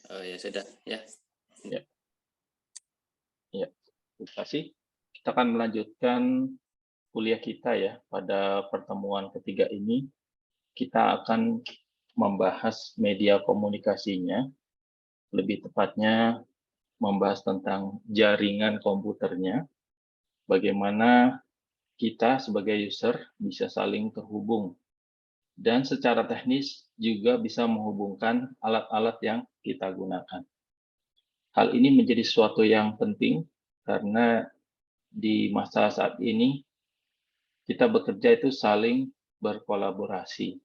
Oh ya sudah ya. Ya, ya. Terima kasih. Kita akan melanjutkan kuliah kita ya. Pada pertemuan ketiga ini, kita akan membahas media komunikasinya, lebih tepatnya membahas tentang jaringan komputernya, bagaimana kita sebagai user bisa saling terhubung, dan secara teknis juga bisa menghubungkan alat-alat yang kita gunakan. Hal ini menjadi sesuatu yang penting karena di masa saat ini kita bekerja itu saling berkolaborasi,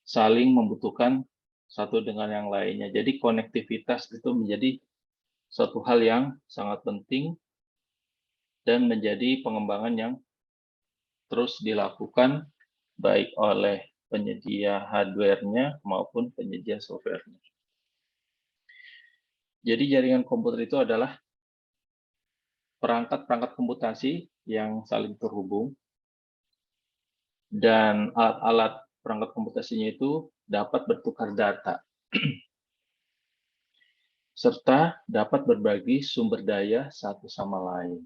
saling membutuhkan satu dengan yang lainnya. Jadi konektivitas itu menjadi suatu hal yang sangat penting dan menjadi pengembangan yang terus dilakukan baik oleh penyedia hardware-nya maupun penyedia software-nya. Jadi jaringan komputer itu adalah perangkat-perangkat komputasi yang saling terhubung, dan alat-alat perangkat komputasinya itu dapat bertukar data, serta dapat berbagi sumber daya satu sama lain.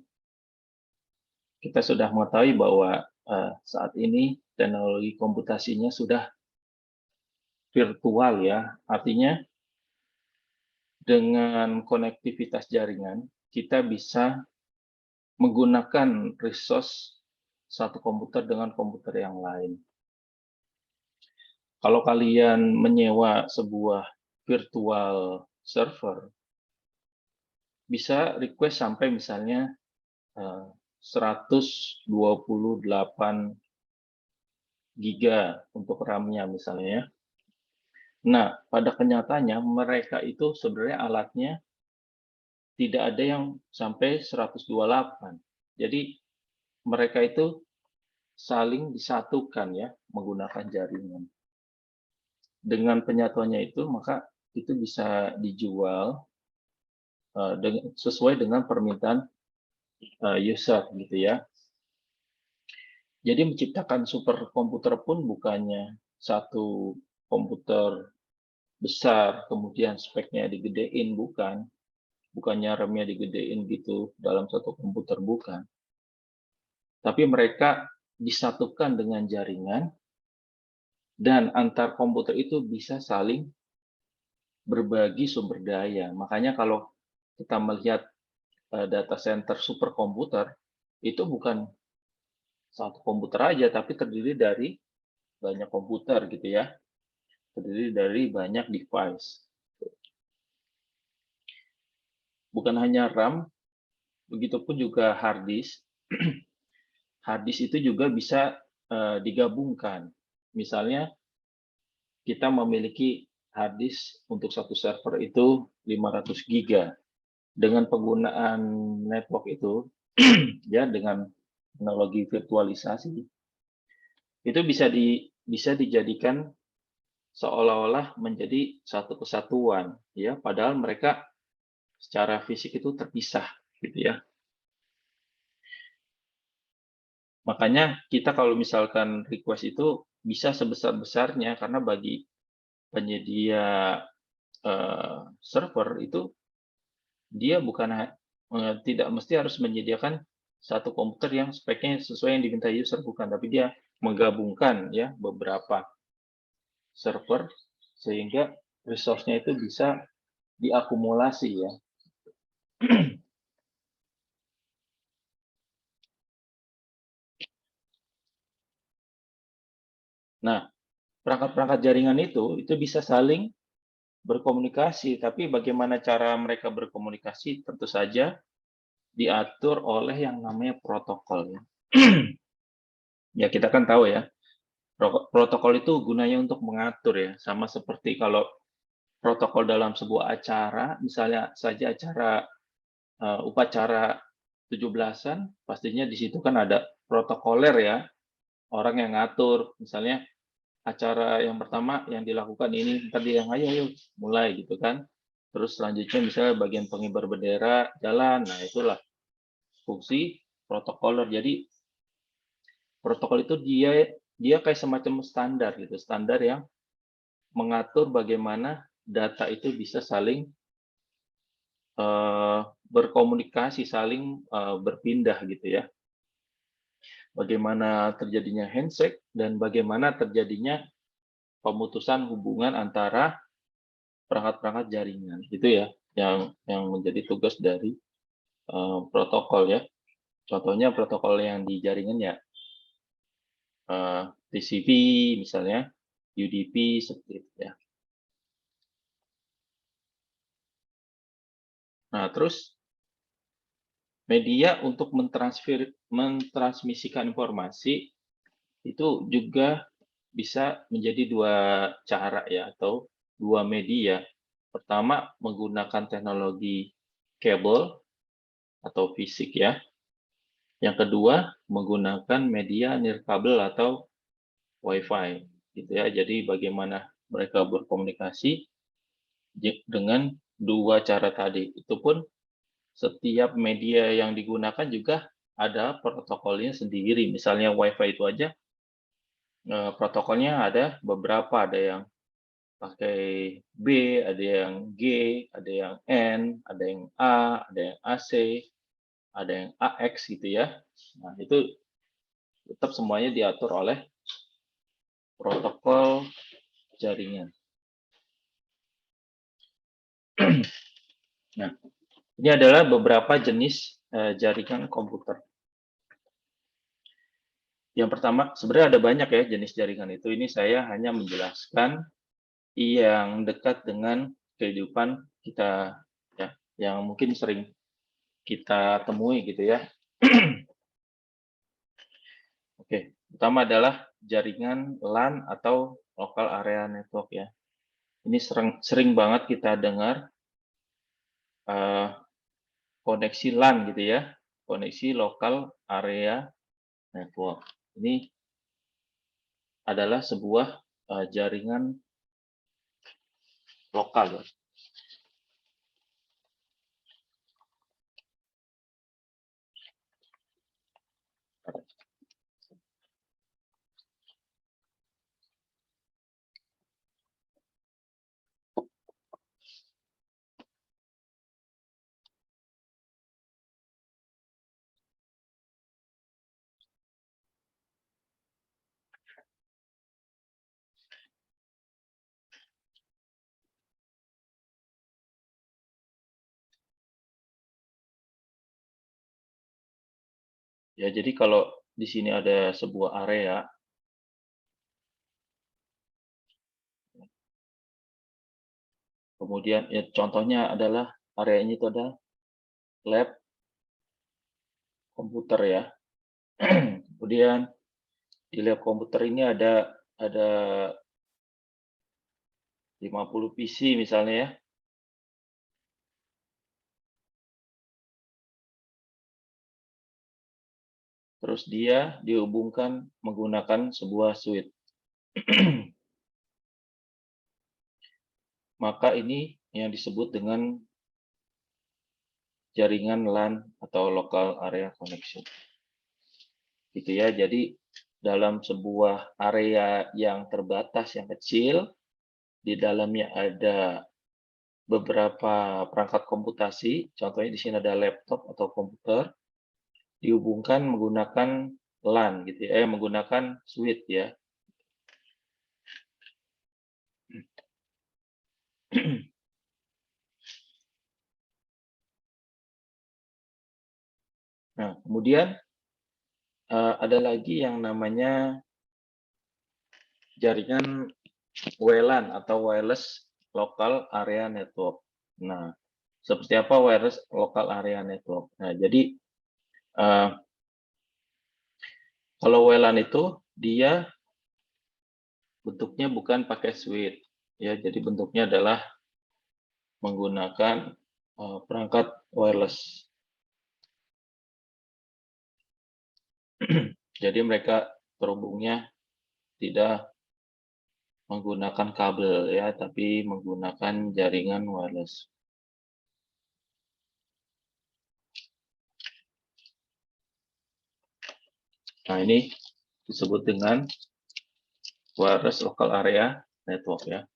Kita sudah mengetahui bahwa saat ini teknologi komputasinya sudah virtual ya, artinya dengan konektivitas jaringan, kita bisa menggunakan resource satu komputer dengan komputer yang lain. Kalau kalian menyewa sebuah virtual server, bisa request sampai misalnya 128 giga untuk RAM-nya misalnya. Nah, pada kenyataannya mereka itu sebenarnya alatnya tidak ada yang sampai 128. Jadi mereka itu saling disatukan ya menggunakan jaringan. Dengan penyatuannya itu maka itu bisa dijual sesuai dengan permintaan user gitu ya. Jadi menciptakan superkomputer pun bukannya satu komputer besar kemudian speknya digedein, bukannya RAM-nya digedein gitu dalam satu komputer, bukan. Tapi mereka disatukan dengan jaringan dan antar komputer itu bisa saling berbagi sumber daya. Makanya kalau kita melihat data center superkomputer itu bukan satu komputer aja, tapi terdiri dari banyak komputer gitu ya, terdiri dari banyak device. Bukan hanya RAM, begitupun juga hard disk. Hard disk itu juga bisa digabungkan. Misalnya kita memiliki hard disk untuk satu server itu 500 giga. Dengan penggunaan network itu, ya dengan teknologi virtualisasi, itu bisa dijadikan seolah-olah menjadi satu kesatuan, ya. Padahal mereka secara fisik itu terpisah, gitu ya. Makanya kita kalau misalkan request itu bisa sebesar-besarnya karena bagi penyedia server itu dia tidak mesti harus menyediakan satu komputer yang speknya sesuai yang diminta user, bukan, tapi dia menggabungkan ya beberapa server sehingga resource-nya itu bisa diakumulasi ya. Nah, perangkat-perangkat jaringan itu bisa saling berkomunikasi, tapi bagaimana cara mereka berkomunikasi tentu saja diatur oleh yang namanya protokol ya. Ya kita kan tahu ya, protokol itu gunanya untuk mengatur ya, sama seperti kalau protokol dalam sebuah acara, misalnya saja acara upacara 17-an, pastinya di situ kan ada protokoler ya, orang yang ngatur, misalnya acara yang pertama yang dilakukan ini, tadi yang ayo mulai gitu kan. Terus selanjutnya misalnya bagian pengibar bendera jalan, nah itulah fungsi protokoler. Jadi protokol itu dia kayak semacam standar gitu, standar yang mengatur bagaimana data itu bisa saling berkomunikasi, saling berpindah gitu ya. Bagaimana terjadinya handshake dan bagaimana terjadinya pemutusan hubungan antara perangkat-perangkat jaringan gitu ya, yang menjadi tugas dari protokol ya. Contohnya protokol yang di jaringan ya TCP misalnya, UDP seperti itu ya. Nah, terus media untuk mentransmisikan informasi itu juga bisa menjadi dua cara ya, atau dua media. Pertama, menggunakan teknologi kabel atau fisik ya. Yang kedua, menggunakan media nirkabel atau Wi-Fi gitu ya. Jadi bagaimana mereka berkomunikasi dengan dua cara tadi. Itu pun setiap media yang digunakan juga ada protokolnya sendiri. Misalnya Wi-Fi itu aja protokolnya ada beberapa, ada yang pakai B, ada yang G, ada yang N, ada yang A, ada yang AC, ada yang AX gitu ya. Nah, itu tetap semuanya diatur oleh protokol jaringan. Nah, ini adalah beberapa jenis jaringan komputer. Yang pertama, sebenarnya ada banyak ya jenis jaringan itu. Ini saya hanya menjelaskan yang dekat dengan kehidupan kita ya, yang mungkin sering kita temui gitu ya. Oke, pertama adalah jaringan LAN atau local area network ya. Ini sering banget kita dengar koneksi LAN gitu ya, koneksi local area network. Ini adalah sebuah jaringan lokal. Ya, jadi kalau di sini ada sebuah area, kemudian ya contohnya adalah areanya itu ada lab komputer ya. Kemudian di lab komputer ini ada 50 PC misalnya ya. Terus dia dihubungkan menggunakan sebuah switch. Maka ini yang disebut dengan jaringan LAN atau local area connection. Gitu ya. Jadi dalam sebuah area yang terbatas yang kecil, di dalamnya ada beberapa perangkat komputasi, contohnya di sini ada laptop atau komputer, dihubungkan menggunakan LAN gitu ya, menggunakan switch ya. Nah, kemudian ada lagi yang namanya jaringan WLAN atau wireless local area network. Nah, seperti apa wireless local area network? Nah, jadi kalau WLAN itu dia bentuknya bukan pakai switch, ya. Jadi bentuknya adalah menggunakan perangkat wireless. Jadi mereka terhubungnya tidak menggunakan kabel ya, tapi menggunakan jaringan wireless. Nah, ini disebut dengan wireless local area network ya.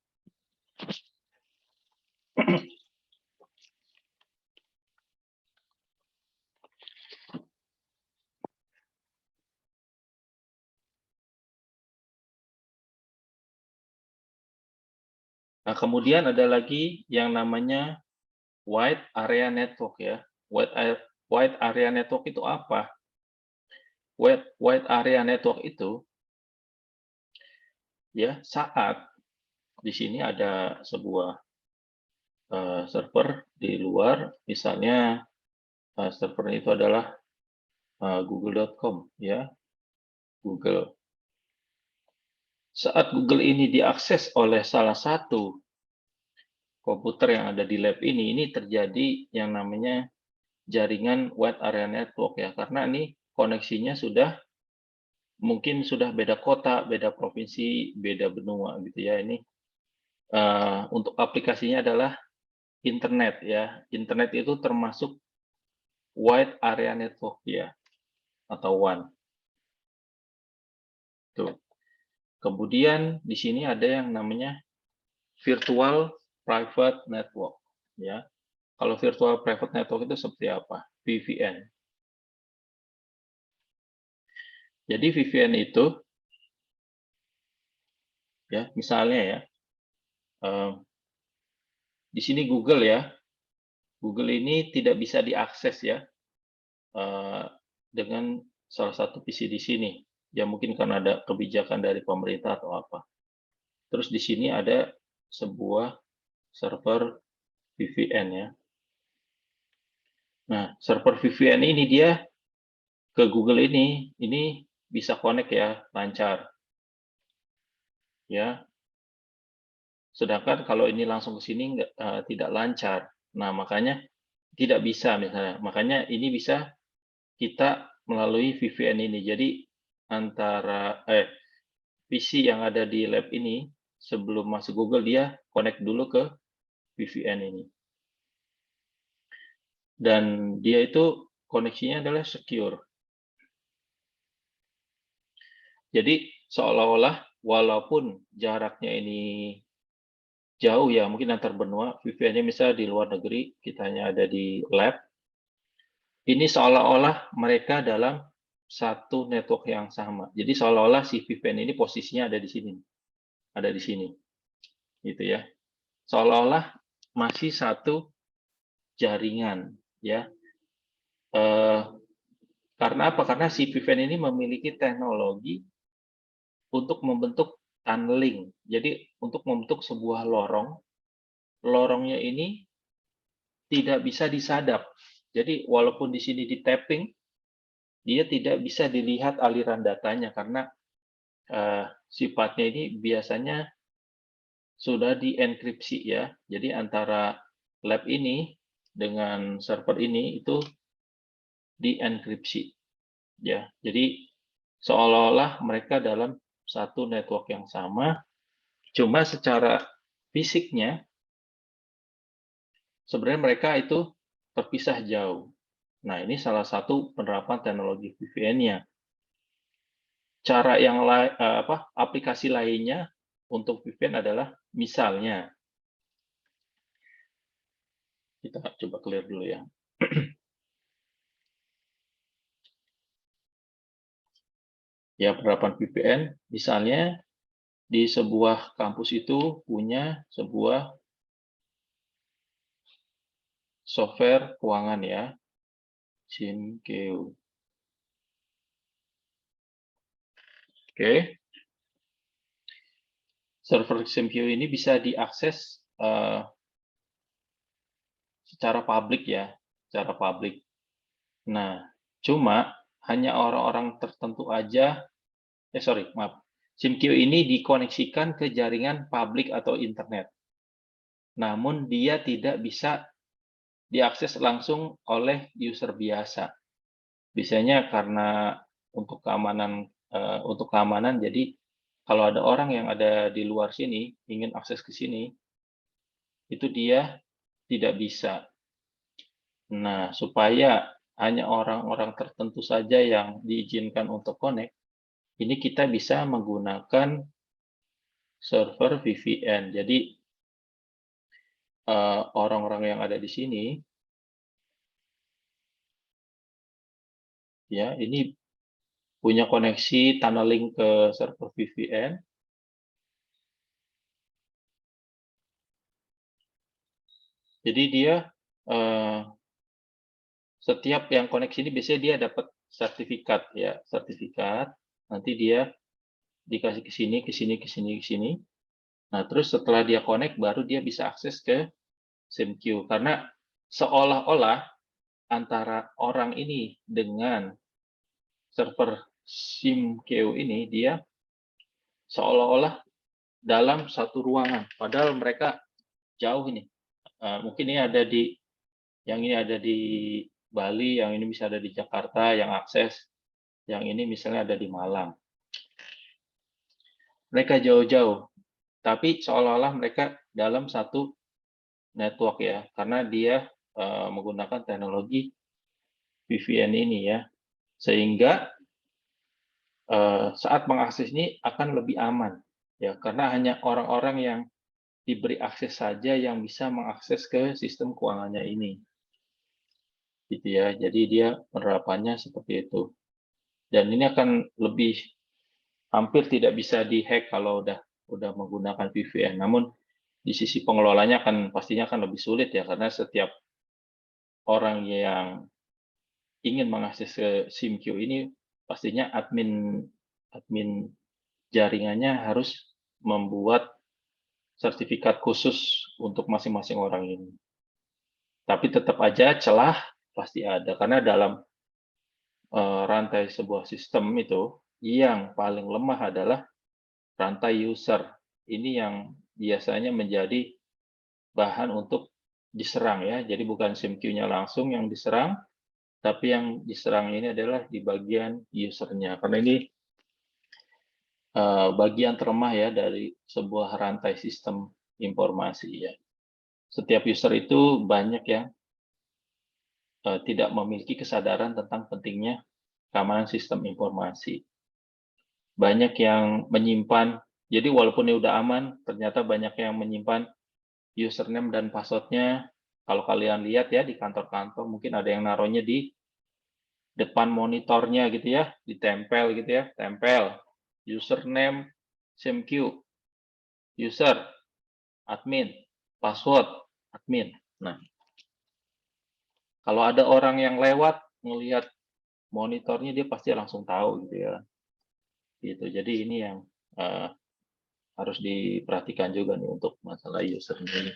Nah, kemudian ada lagi yang namanya Wide Area Network ya. Wide Area Network itu apa? Wide Area Network itu ya saat di sini ada sebuah server di luar, misalnya server itu adalah google.com ya, Google. Saat Google ini diakses oleh salah satu komputer yang ada di lab ini terjadi yang namanya jaringan wide area network ya, karena ini koneksinya mungkin sudah beda kota, beda provinsi, beda benua gitu ya. Ini untuk aplikasinya adalah internet ya. Internet itu termasuk wide area network ya, atau WAN. Tuh. Kemudian di sini ada yang namanya virtual private network ya. Kalau virtual private network itu seperti apa? VPN. Jadi VPN itu ya, misalnya ya, di sini Google ya. Google ini tidak bisa diakses ya dengan salah satu PC di sini. Ya mungkin karena ada kebijakan dari pemerintah atau apa. Terus di sini ada sebuah server VPN ya. Nah, server VPN ini dia ke Google ini bisa connect ya, lancar. Ya. Sedangkan kalau ini langsung ke sini tidak lancar. Nah, makanya tidak bisa misalnya. Makanya ini bisa kita melalui VPN ini. Jadi antara PC yang ada di lab ini sebelum masuk Google dia connect dulu ke VPN ini. Dan dia itu koneksinya adalah secure. Jadi seolah-olah walaupun jaraknya ini jauh ya, mungkin antar benua, VPN-nya misalnya di luar negeri, kita hanya ada di lab, ini seolah-olah mereka dalam satu network yang sama. Jadi seolah-olah si VPN ini posisinya ada di sini. Ada di sini. Gitu ya. Seolah-olah masih satu jaringan ya. Karena apa? Karena si VPN ini memiliki teknologi untuk membentuk tunneling. Jadi untuk membentuk sebuah lorong, lorongnya ini tidak bisa disadap. Jadi walaupun di sini di tapping, dia tidak bisa dilihat aliran datanya karena sifatnya ini biasanya sudah dienkripsi ya. Jadi antara lab ini dengan server ini itu dienkripsi ya. Jadi seolah-olah mereka dalam satu network yang sama, cuma secara fisiknya sebenarnya mereka itu terpisah jauh. Nah, ini salah satu penerapan teknologi VPN-nya. Cara yang aplikasi lainnya untuk VPN adalah misalnya kita coba clear dulu ya. Ya, penerapan VPN misalnya di sebuah kampus itu punya sebuah software keuangan ya, SimQ. Oke. Server SimQ ini bisa diakses secara publik ya, secara publik. Nah, cuma hanya orang-orang tertentu aja, maaf, SimQ ini dikoneksikan ke jaringan publik atau internet. Namun dia tidak bisa diakses langsung oleh user biasa. Biasanya karena untuk keamanan, jadi kalau ada orang yang ada di luar sini ingin akses ke sini, itu dia tidak bisa. Nah, supaya hanya orang-orang tertentu saja yang diizinkan untuk connect, ini kita bisa menggunakan server VPN. Jadi orang-orang yang ada di sini, ya ini punya koneksi tunneling ke server VPN. Jadi dia setiap yang koneksi ini biasanya dia dapat sertifikat ya, sertifikat. Nanti dia dikasih ke sini, ke sini, ke sini, ke sini. Nah, terus setelah dia connect baru dia bisa akses ke SIM-Queue. Karena seolah-olah antara orang ini dengan server SIM-Queue ini dia seolah-olah dalam satu ruangan, padahal mereka jauh ini. Mungkin ini ada di yang ini ada di Bali, yang ini bisa ada di Jakarta yang akses, yang ini misalnya ada di Malang. Mereka jauh-jauh, tapi seolah-olah mereka dalam satu network ya, karena dia menggunakan teknologi VPN ini ya, sehingga saat mengakses ini akan lebih aman ya, karena hanya orang-orang yang diberi akses saja yang bisa mengakses ke sistem keuangannya ini, gitu ya. Jadi dia penerapannya seperti itu. Dan ini akan lebih hampir tidak bisa dihack kalau udah menggunakan VPN. Namun di sisi pengelolanya pastinya akan lebih sulit ya, karena setiap orang yang ingin mengakses ke SIM-Queue ini pastinya admin admin jaringannya harus membuat sertifikat khusus untuk masing-masing orang ini. Tapi tetap aja celah pasti ada, karena dalam rantai sebuah sistem itu yang paling lemah adalah rantai user. Ini yang biasanya menjadi bahan untuk diserang ya. Jadi bukan SIM-Queue-nya langsung yang diserang, tapi yang diserang ini adalah di bagian usernya. Karena ini bagian terlemah ya dari sebuah rantai sistem informasi ya. Setiap user itu banyak yang tidak memiliki kesadaran tentang pentingnya keamanan sistem informasi. Banyak yang menyimpan, jadi walaupun ini udah aman, ternyata banyak yang menyimpan username dan passwordnya. Kalau kalian lihat ya di kantor-kantor, mungkin ada yang naruhnya di depan monitornya gitu ya, ditempel gitu ya, tempel username SIM-Queue, user, admin, password, admin. Nah, kalau ada orang yang lewat melihat monitornya, dia pasti langsung tahu gitu ya. Gitu. Jadi ini yang harus diperhatikan juga nih untuk masalah user ini.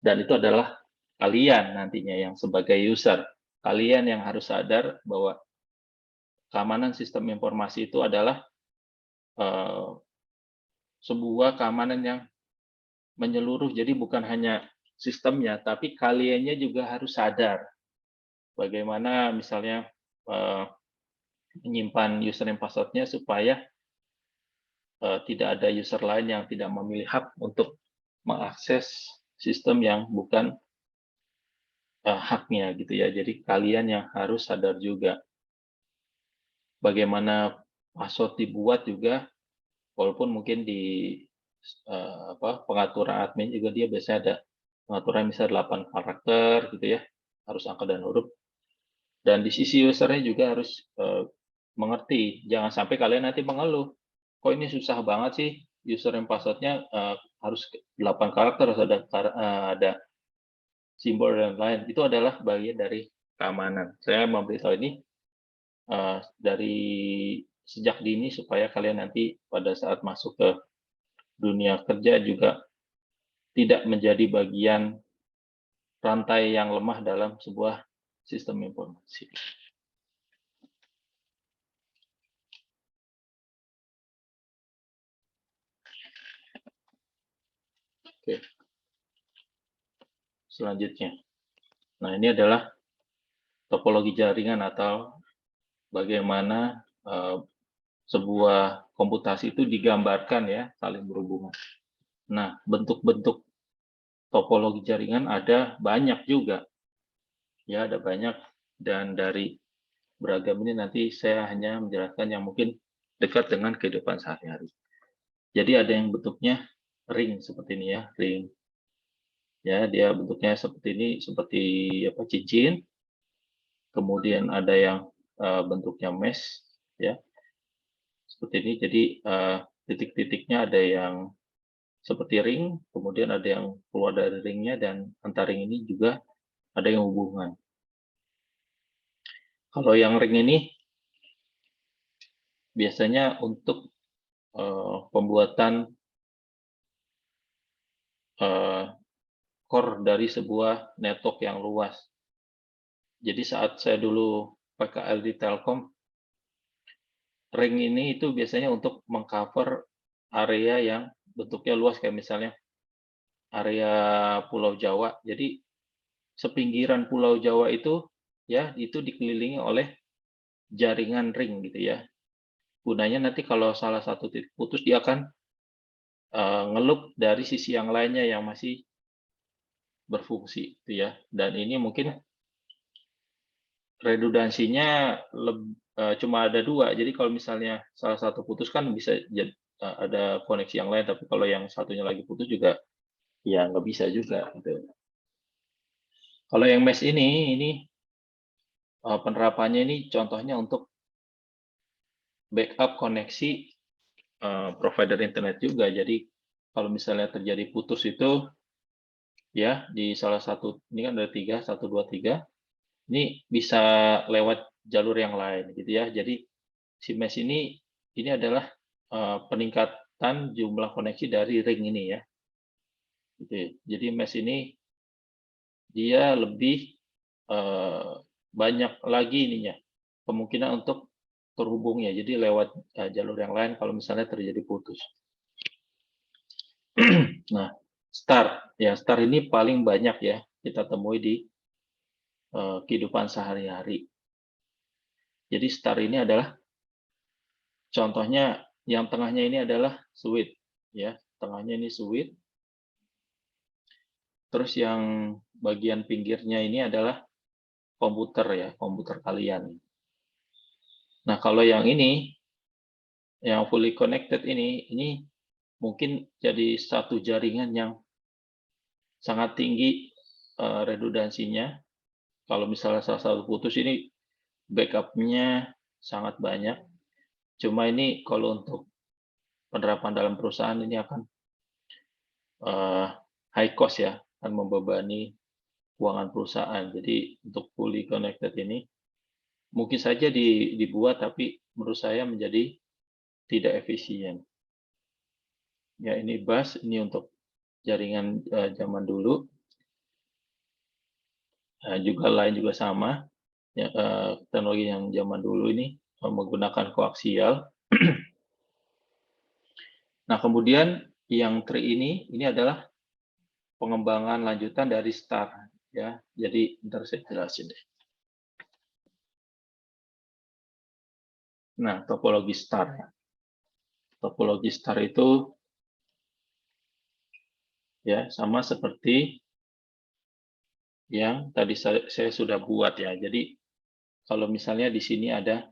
Dan itu adalah kalian nantinya yang sebagai user. Kalian yang harus sadar bahwa keamanan sistem informasi itu adalah sebuah keamanan yang menyeluruh. Jadi bukan hanya sistemnya, tapi kaliannya juga harus sadar bagaimana misalnya menyimpan username password-nya supaya tidak ada user lain yang tidak memilih hak untuk mengakses sistem yang bukan haknya gitu ya. Jadi kalian yang harus sadar juga bagaimana password dibuat juga, walaupun mungkin di pengaturan admin juga dia biasanya ada pengaturan misalnya 8 karakter gitu ya, harus angka dan huruf. Dan di sisi usernya juga harus mengerti, jangan sampai kalian nanti mengeluh, kok ini susah banget sih username password-nya harus 8 karakter, harus ada simbol dan lain. Itu adalah bagian dari keamanan. Saya memberitahu ini dari sejak dini supaya kalian nanti pada saat masuk ke dunia kerja juga tidak menjadi bagian rantai yang lemah dalam sebuah sistem informasi. Oke. Selanjutnya. Nah, ini adalah topologi jaringan atau bagaimana sebuah komputasi itu digambarkan ya, saling berhubungan. Nah, bentuk-bentuk topologi jaringan ada banyak juga. Ya, ada banyak, dan dari beragam ini nanti saya hanya menjelaskan yang mungkin dekat dengan kehidupan sehari-hari. Jadi ada yang bentuknya ring seperti ini ya, ring. Ya, dia bentuknya seperti ini, seperti cincin. Kemudian ada yang bentuknya mesh ya. Seperti ini. Jadi titik-titiknya ada yang seperti ring, kemudian ada yang keluar dari ringnya, dan antar ring ini juga ada yang hubungan. Kalau yang ring ini biasanya untuk pembuatan core dari sebuah network yang luas. Jadi saat saya dulu PKL di Telkom, ring ini itu biasanya untuk mengcover area yang bentuknya luas, kayak misalnya area Pulau Jawa. Jadi sepinggiran Pulau Jawa itu ya itu dikelilingi oleh jaringan ring gitu ya. Gunanya nanti kalau salah satu titik putus, dia akan ngelup dari sisi yang lainnya yang masih berfungsi gitu ya. Dan ini mungkin redundansinya cuma ada 2. Jadi kalau misalnya salah satu putus kan bisa ada koneksi yang lain, tapi kalau yang satunya lagi putus juga ya nggak bisa juga gitu. Kalau yang mesh ini penerapannya ini contohnya untuk backup koneksi provider internet juga. Jadi kalau misalnya terjadi putus itu ya di salah satu, ini kan ada 3, 1, 2, 3, ini bisa lewat jalur yang lain gitu ya. Jadi si mesh ini adalah peningkatan jumlah koneksi dari ring ini ya. Gitu. Jadi mesh ini dia lebih banyak lagi ininya kemungkinan untuk terhubungnya. Jadi lewat jalur yang lain kalau misalnya terjadi putus. Nah, star ini paling banyak ya kita temui di kehidupan sehari-hari. Jadi star ini adalah contohnya, yang tengahnya ini adalah switch ya, tengahnya ini switch. Terus yang bagian pinggirnya ini adalah komputer ya, komputer kalian. Nah, kalau yang ini yang fully connected ini mungkin jadi satu jaringan yang sangat tinggi redundansinya. Kalau misalnya salah satu putus ini backup-nya sangat banyak. Cuma ini kalau untuk penerapan dalam perusahaan ini akan high cost ya, akan membebani keuangan perusahaan. Jadi untuk fully connected ini mungkin saja dibuat, tapi menurut saya menjadi tidak efisien. Ya, ini bus, ini untuk jaringan zaman dulu. Juga lain juga sama. Ya, teknologi yang zaman dulu ini menggunakan koaksial. Nah, kemudian yang tri ini adalah pengembangan lanjutan dari star ya. Jadi ntar saya jelasin deh. Nah, topologi star ya. Topologi star itu ya sama seperti yang tadi saya sudah buat ya. Jadi kalau misalnya di sini ada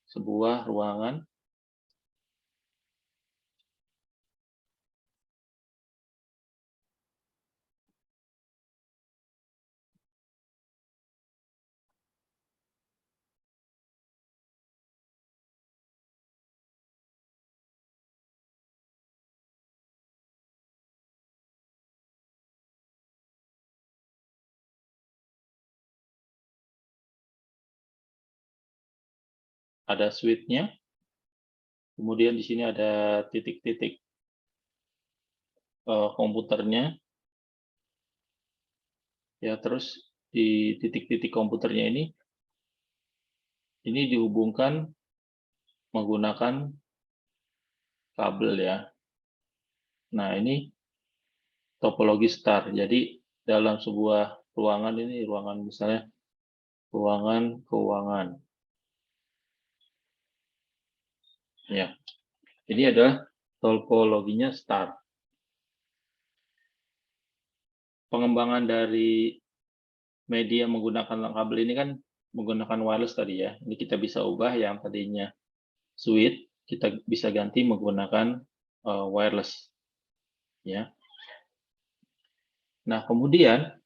sebuah ruangan, ada switch-nya, kemudian di sini ada titik-titik komputernya, ya. Terus di titik-titik komputernya ini dihubungkan menggunakan kabel ya. Nah, ini topologi star. Jadi dalam sebuah ruangan ini, ruangan misalnya ruangan keuangan. Ya, ini adalah topologinya star. Pengembangan dari media menggunakan kabel ini kan menggunakan wireless tadi ya. Ini kita bisa ubah yang tadinya switch, kita bisa ganti menggunakan wireless. Ya. Nah, kemudian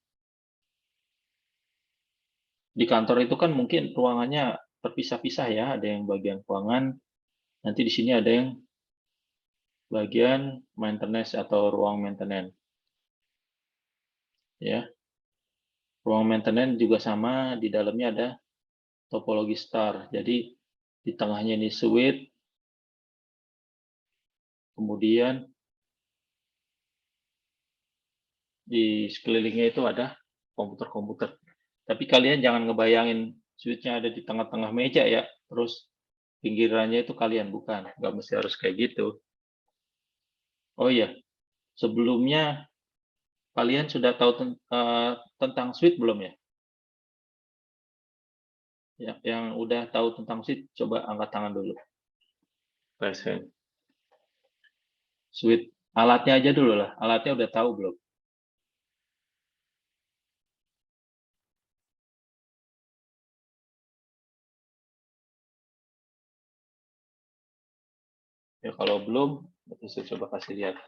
di kantor itu kan mungkin ruangannya terpisah-pisah ya. Ada yang bagian keuangan, nanti di sini ada yang bagian maintenance atau ruang maintenance. Ya, ruang maintenance juga sama, di dalamnya ada topologi star. Jadi di tengahnya ini switch, kemudian di sekelilingnya itu ada komputer-komputer. Tapi kalian jangan ngebayangin switch-nya ada di tengah-tengah meja ya, terus pinggirannya itu kalian, bukan. Nggak mesti harus kayak gitu. Oh iya, sebelumnya kalian sudah tahu tentang switch belum ya? Ya, yang udah tahu tentang switch, coba angkat tangan dulu. Present. Switch, alatnya aja dulu lah. Alatnya udah tahu belum? Ya kalau belum, nanti saya coba kasih lihat.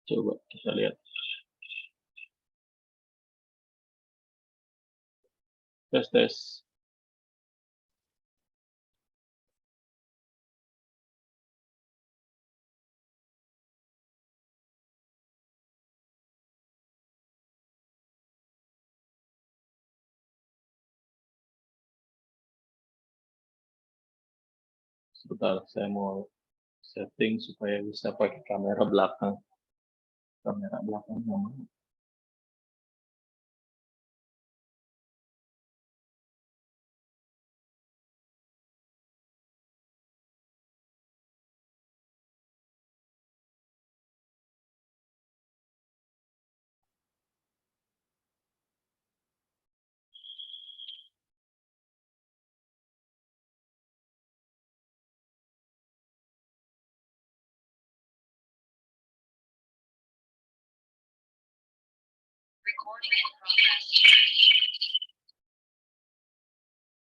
Coba kita lihat. Tes, tes. Sebentar, saya mau setting supaya bisa pakai kamera belakang. Kamera belakang nama.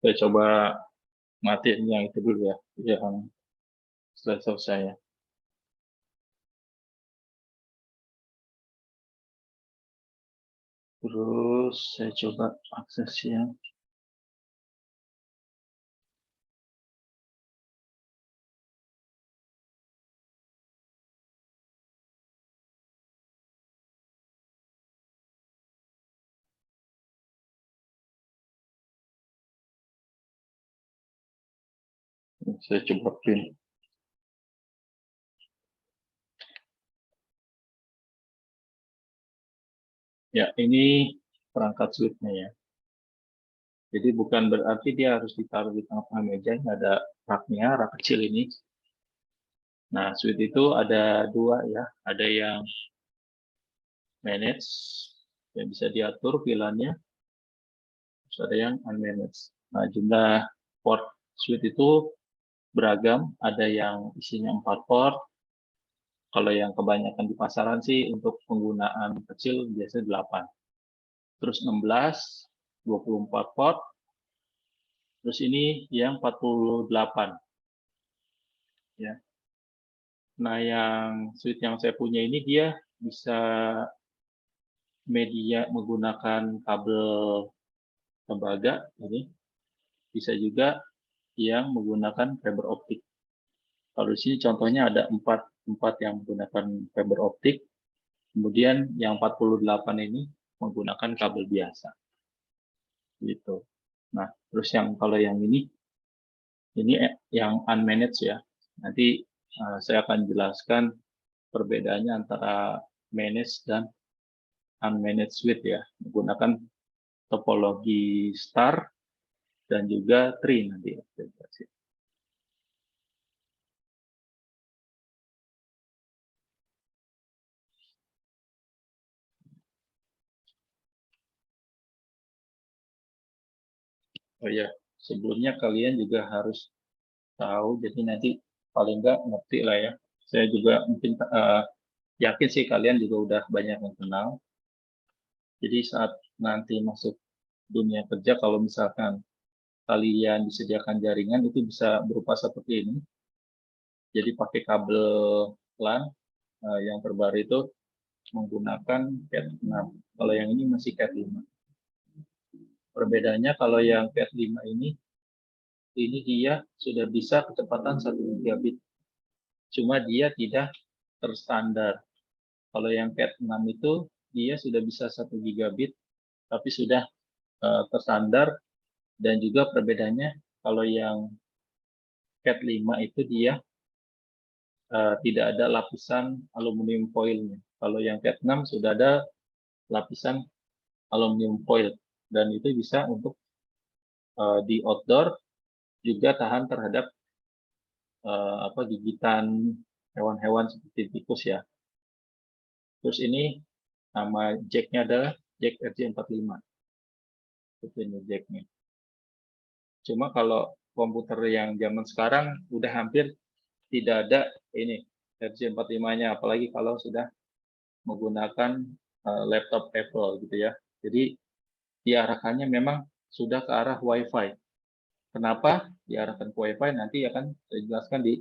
Saya coba matiin yang itu dulu ya, yang selesai ya. Terus saya coba akses yang saya coba print. Ya, ini perangkat switch-nya ya. Jadi bukan berarti dia harus ditaruh di tengah-tengah meja. Ini ada rak-nya, rak kecil ini. Nah, switch itu ada dua ya. Ada yang manage, yang bisa diatur VLAN-nya. Terus ada yang unmanaged. Nah, jumlah port switch itu beragam. Ada yang isinya 4 port. Kalau yang kebanyakan di pasaran sih untuk penggunaan kecil biasanya 8. Terus 16, 24 port. Terus ini yang 48. Ya. Nah, yang switch yang saya punya ini dia bisa media menggunakan kabel tembaga ini, bisa juga yang menggunakan fiber optik. Kalau di sini contohnya ada 4 yang menggunakan fiber optik, kemudian yang 48 ini menggunakan kabel biasa. Gitu. Nah, terus kalau yang ini yang unmanaged ya. Nanti saya akan jelaskan perbedaannya antara managed dan unmanaged suite ya, menggunakan topologi star dan juga tree nanti. Oh ya, sebelumnya kalian juga harus tahu, jadi nanti paling nggak ngerti lah ya. Saya juga mungkin yakin sih kalian juga udah banyak yang kenal. Jadi saat nanti masuk dunia kerja, kalau misalkan kalian disediakan jaringan, itu bisa berupa seperti ini. Jadi pakai kabel LAN yang terbaru itu menggunakan Cat6. Kalau yang ini masih Cat5. Perbedaannya kalau yang Cat5 ini dia sudah bisa kecepatan 1 gigabit. Cuma dia tidak terstandar. Kalau yang Cat6 itu dia sudah bisa 1 gigabit, tapi sudah terstandar, dan juga perbedaannya kalau yang Cat5 itu dia tidak ada lapisan aluminium foilnya. Kalau yang Cat6 sudah ada lapisan aluminium foil, dan itu bisa untuk di outdoor juga tahan terhadap gigitan hewan-hewan seperti tikus ya. Terus ini nama jacknya adalah jack RJ45. Itu ini jacknya. Cuma kalau komputer yang zaman sekarang udah hampir tidak ada ini RJ45-nya, apalagi kalau sudah menggunakan laptop Apple gitu ya. Jadi diarahkannya memang sudah ke arah Wi-Fi. Kenapa diarahkan ke Wi-Fi? Nanti akan saya jelaskan di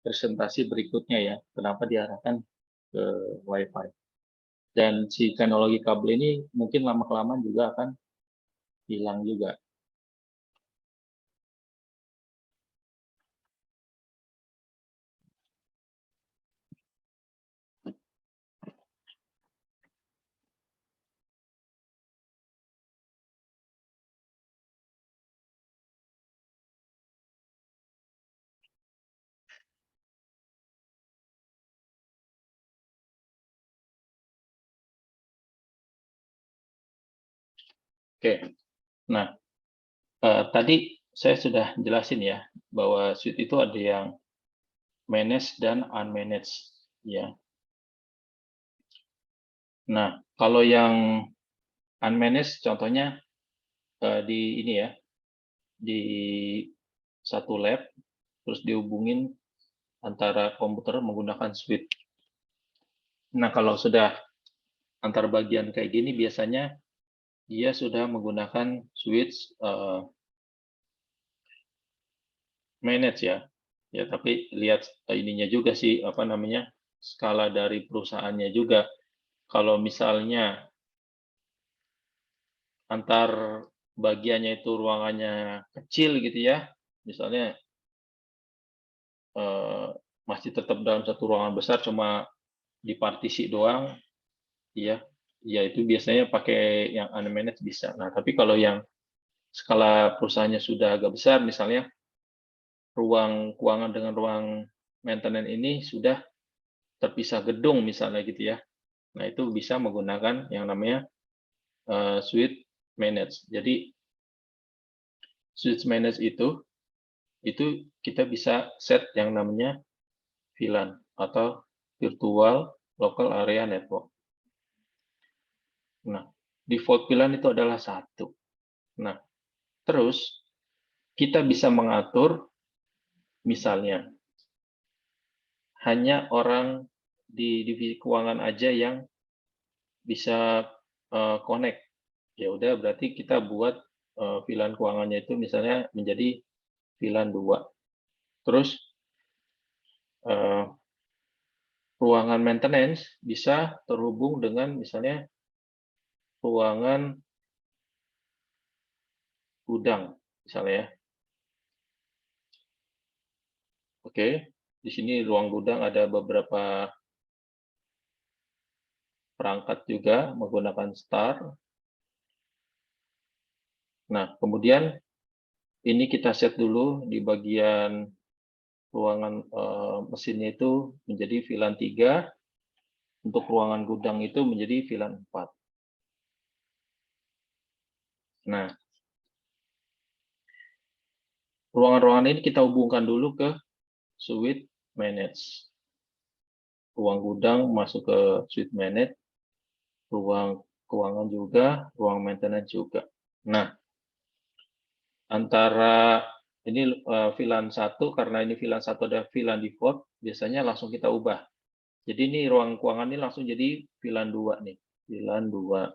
presentasi berikutnya ya, kenapa diarahkan ke Wi-Fi. Dan si teknologi kabel ini mungkin lama-kelamaan juga akan hilang juga. Oke, nah tadi saya sudah jelasin ya bahwa suite itu ada yang managed dan unmanaged ya. Nah, kalau yang unmanaged contohnya di ini ya, di satu lab terus dihubungin antara komputer menggunakan switch. Nah, kalau sudah antar bagian kayak gini biasanya dia sudah menggunakan switch manage ya. Ya, tapi lihat ininya juga sih apa namanya? Skala dari perusahaannya juga. Kalau misalnya antar bagiannya itu ruangannya kecil gitu ya. Misalnya masih tetap dalam satu ruangan besar cuma dipartisi doang, ya, ya itu biasanya pakai yang unmanaged bisa. Nah, tapi kalau yang skala perusahaannya sudah agak besar, misalnya ruang keuangan dengan ruang maintenance ini sudah terpisah gedung misalnya gitu ya. Nah, itu bisa menggunakan yang namanya suite manage. Jadi suite manage itu kita bisa set yang namanya VLAN atau virtual local area network. Nah, default VLAN itu adalah 1. Nah, terus kita bisa mengatur misalnya hanya orang di divisi keuangan aja yang bisa connect. Ya udah berarti kita buat VLAN keuangannya itu misalnya menjadi VLAN 2. Terus ruangan maintenance bisa terhubung dengan misalnya ruangan gudang misalnya ya. Oke. Di sini ruang gudang ada beberapa perangkat juga menggunakan star. Nah, kemudian ini kita set dulu di bagian ruangan mesinnya itu menjadi VLAN 3, untuk ruangan gudang itu menjadi VLAN 4. Nah, ruangan-ruangan ini kita hubungkan dulu ke suite manage. Ruang gudang masuk ke suite manage, ruang keuangan juga, ruang maintenance juga. Nah, antara ini VLAN 1, karena ini VLAN 1 ada VLAN default, biasanya langsung kita ubah. Jadi ini ruang keuangan ini langsung jadi VLAN 2 nih, VLAN 2.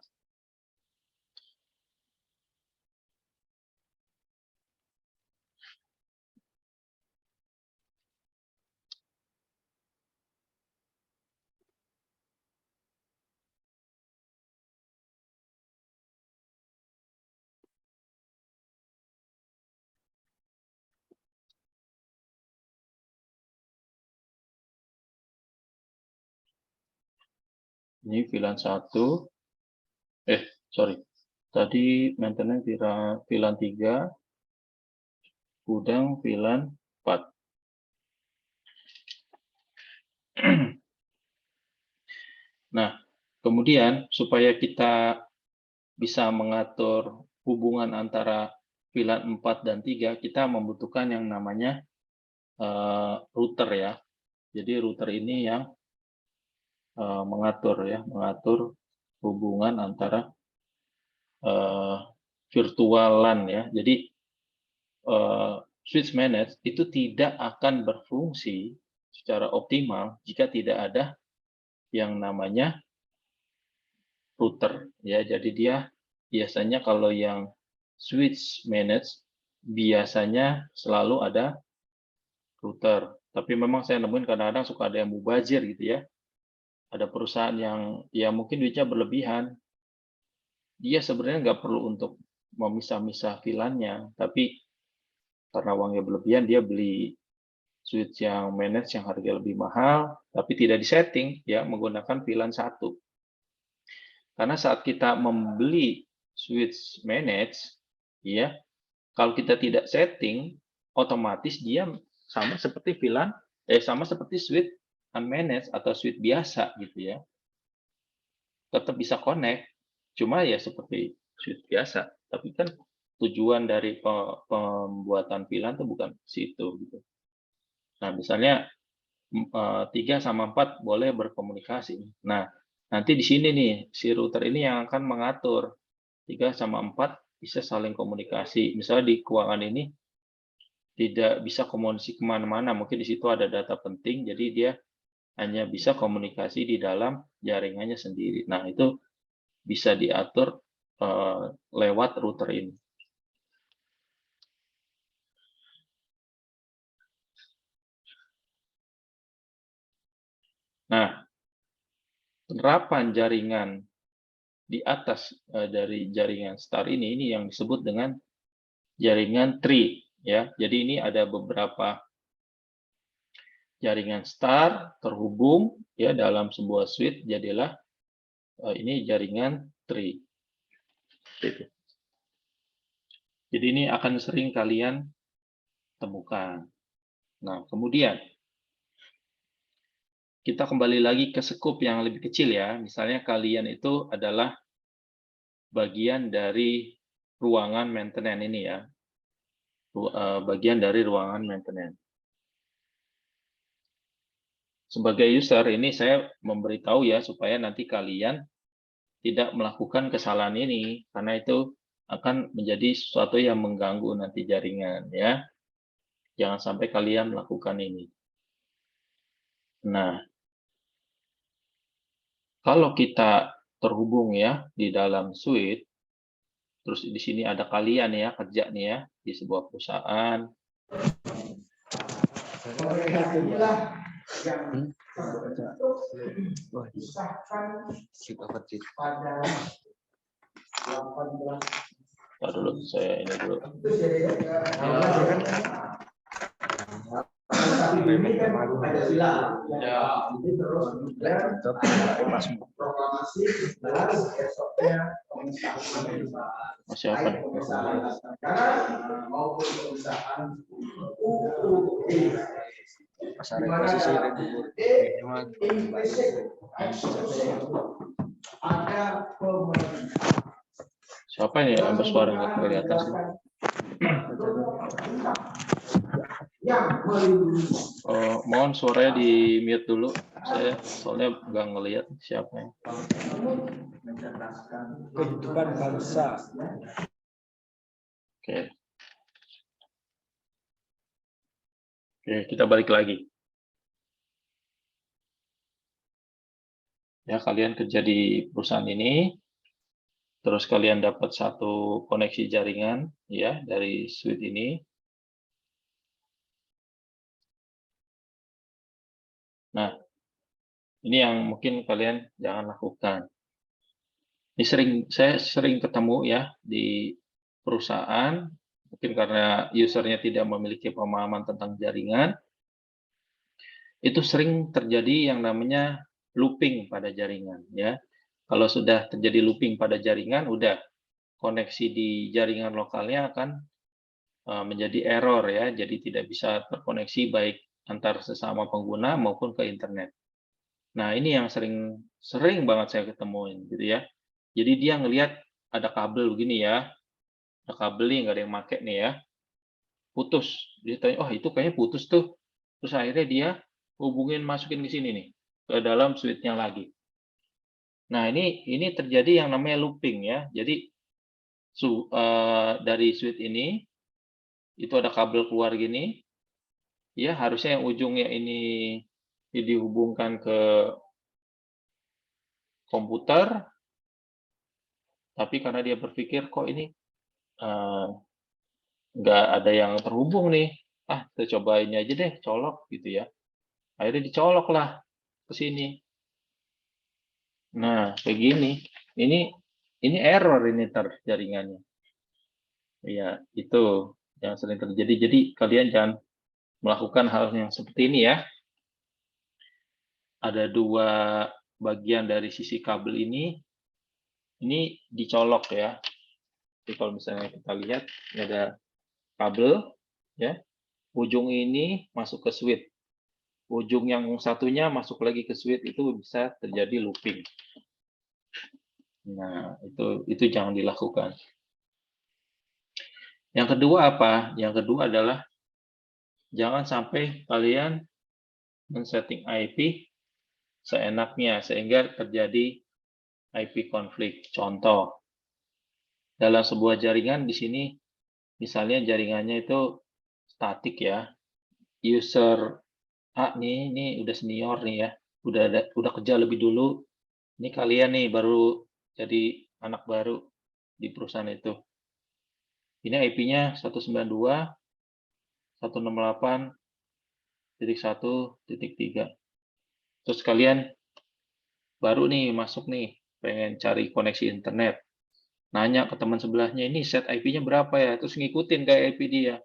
Ini VLAN 1. Sorry. Tadi maintenance VLAN 3, gudang VLAN 4. Nah, kemudian supaya kita bisa mengatur hubungan antara VLAN 4 dan 3, kita membutuhkan yang namanya router ya. Jadi router ini yang mengatur hubungan antara virtual LAN ya. Jadi switch manage itu tidak akan berfungsi secara optimal jika tidak ada yang namanya router ya. Jadi dia biasanya kalau yang switch manage biasanya selalu ada router. Tapi memang saya nemuin kadang-kadang suka ada yang mubazir gitu ya. Ada perusahaan yang ya mungkin duitnya berlebihan. Dia sebenarnya nggak perlu untuk memisah-misah VLAN-nya, tapi karena uangnya berlebihan dia beli switch yang manage yang harga lebih mahal, tapi tidak disetting ya menggunakan VLAN 1. Karena saat kita membeli switch manage, ya kalau kita tidak setting, otomatis dia sama seperti VLAN, sama seperti switch unmanaged atau switch biasa gitu ya. Tetap bisa connect, cuma ya seperti switch biasa. Tapi kan tujuan dari pembuatan VLAN itu bukan situ gitu. Nah, misalnya 3 sama 4 boleh berkomunikasi. Nah, nanti di sini nih, si router ini yang akan mengatur 3 sama 4 bisa saling komunikasi. Misalnya di keuangan ini tidak bisa komunikasi kemana-mana, mungkin di situ ada data penting, jadi dia hanya bisa komunikasi di dalam jaringannya sendiri. Nah, itu bisa diatur lewat router ini. Nah, penerapan jaringan di atas dari jaringan star ini yang disebut dengan jaringan tree ya. Jadi ini ada beberapa jaringan star terhubung ya dalam sebuah switch, jadilah ini jaringan tree. Gitu. Jadi ini akan sering kalian temukan. Nah, kemudian kita kembali lagi ke scope yang lebih kecil ya. Misalnya kalian itu adalah bagian dari ruangan maintenance ini ya. Bagian dari ruangan maintenance. Sebagai user ini saya memberitahu ya supaya nanti kalian tidak melakukan kesalahan ini karena itu akan menjadi sesuatu yang mengganggu nanti jaringan ya. Jangan sampai kalian melakukan ini. Nah, kalau kita terhubung ya di dalam suite, terus di sini ada kalian ya kerja nih ya di sebuah perusahaan. Dulu saya ini dulu. ini kan Pancasila. Ya. Ini terus kemudian proklamasi setelah esoknya siapa? Karena maupun perusahaan UUD ada Siapa ini yang bersuara nggak kelihatan sih? Oh, mohon suaranya di mute dulu. Saya soalnya nggak ngelihat siapa yang. Kehidupan bangsa. Oke. Oke, kita balik lagi. Ya, kalian kerja di perusahaan ini, terus kalian dapat satu koneksi jaringan ya dari suite ini. Nah, ini yang mungkin kalian jangan lakukan. Ini saya sering ketemu ya di perusahaan, mungkin karena usernya tidak memiliki pemahaman tentang jaringan, itu sering terjadi yang namanya looping pada jaringan ya. Kalau sudah terjadi looping pada jaringan, udah koneksi di jaringan lokalnya akan menjadi error ya, jadi tidak bisa terkoneksi baik antar sesama pengguna maupun ke internet. Nah, ini yang sering banget saya ketemuin gitu ya. Jadi dia ngelihat ada kabel begini ya, ada kabel nih nggak ada yang make nih ya, putus. Dia tanya, oh itu kayaknya putus tuh. Terus akhirnya dia masukin ke sini nih, ke dalam switch-nya lagi. Nah, ini terjadi yang namanya looping ya. Jadi dari switch ini itu ada kabel keluar gini, ya harusnya yang ujungnya ini dihubungkan ke komputer, tapi karena dia berpikir kok ini nggak ada yang terhubung nih, kita coba ini aja deh, colok gitu ya. Akhirnya dicolok lah ke sini. Nah, kayak gini. Ini error ini jaringannya. Ya, itu yang sering terjadi. Jadi kalian jangan melakukan hal yang seperti ini ya. Ada dua bagian dari sisi kabel ini dicolok ya. Jadi kalau misalnya kita lihat, ini ada kabel ya. Ujung ini masuk ke switch. Ujung yang satunya masuk lagi ke switch, itu bisa terjadi looping. Nah, itu jangan dilakukan. Yang kedua apa? Yang kedua adalah jangan sampai kalian men-setting IP seenaknya sehingga terjadi IP konflik. Contoh, dalam sebuah jaringan di sini misalnya jaringannya itu statik ya. User A nih, ini udah senior nih ya. Udah kerja lebih dulu. Ini kalian nih baru jadi anak baru di perusahaan itu. Ini IP-nya 192.168.1.3. Terus kalian baru nih masuk nih, pengen cari koneksi internet. Nanya ke teman sebelahnya, ini set IP-nya berapa ya? Terus ngikutin kayak IP dia.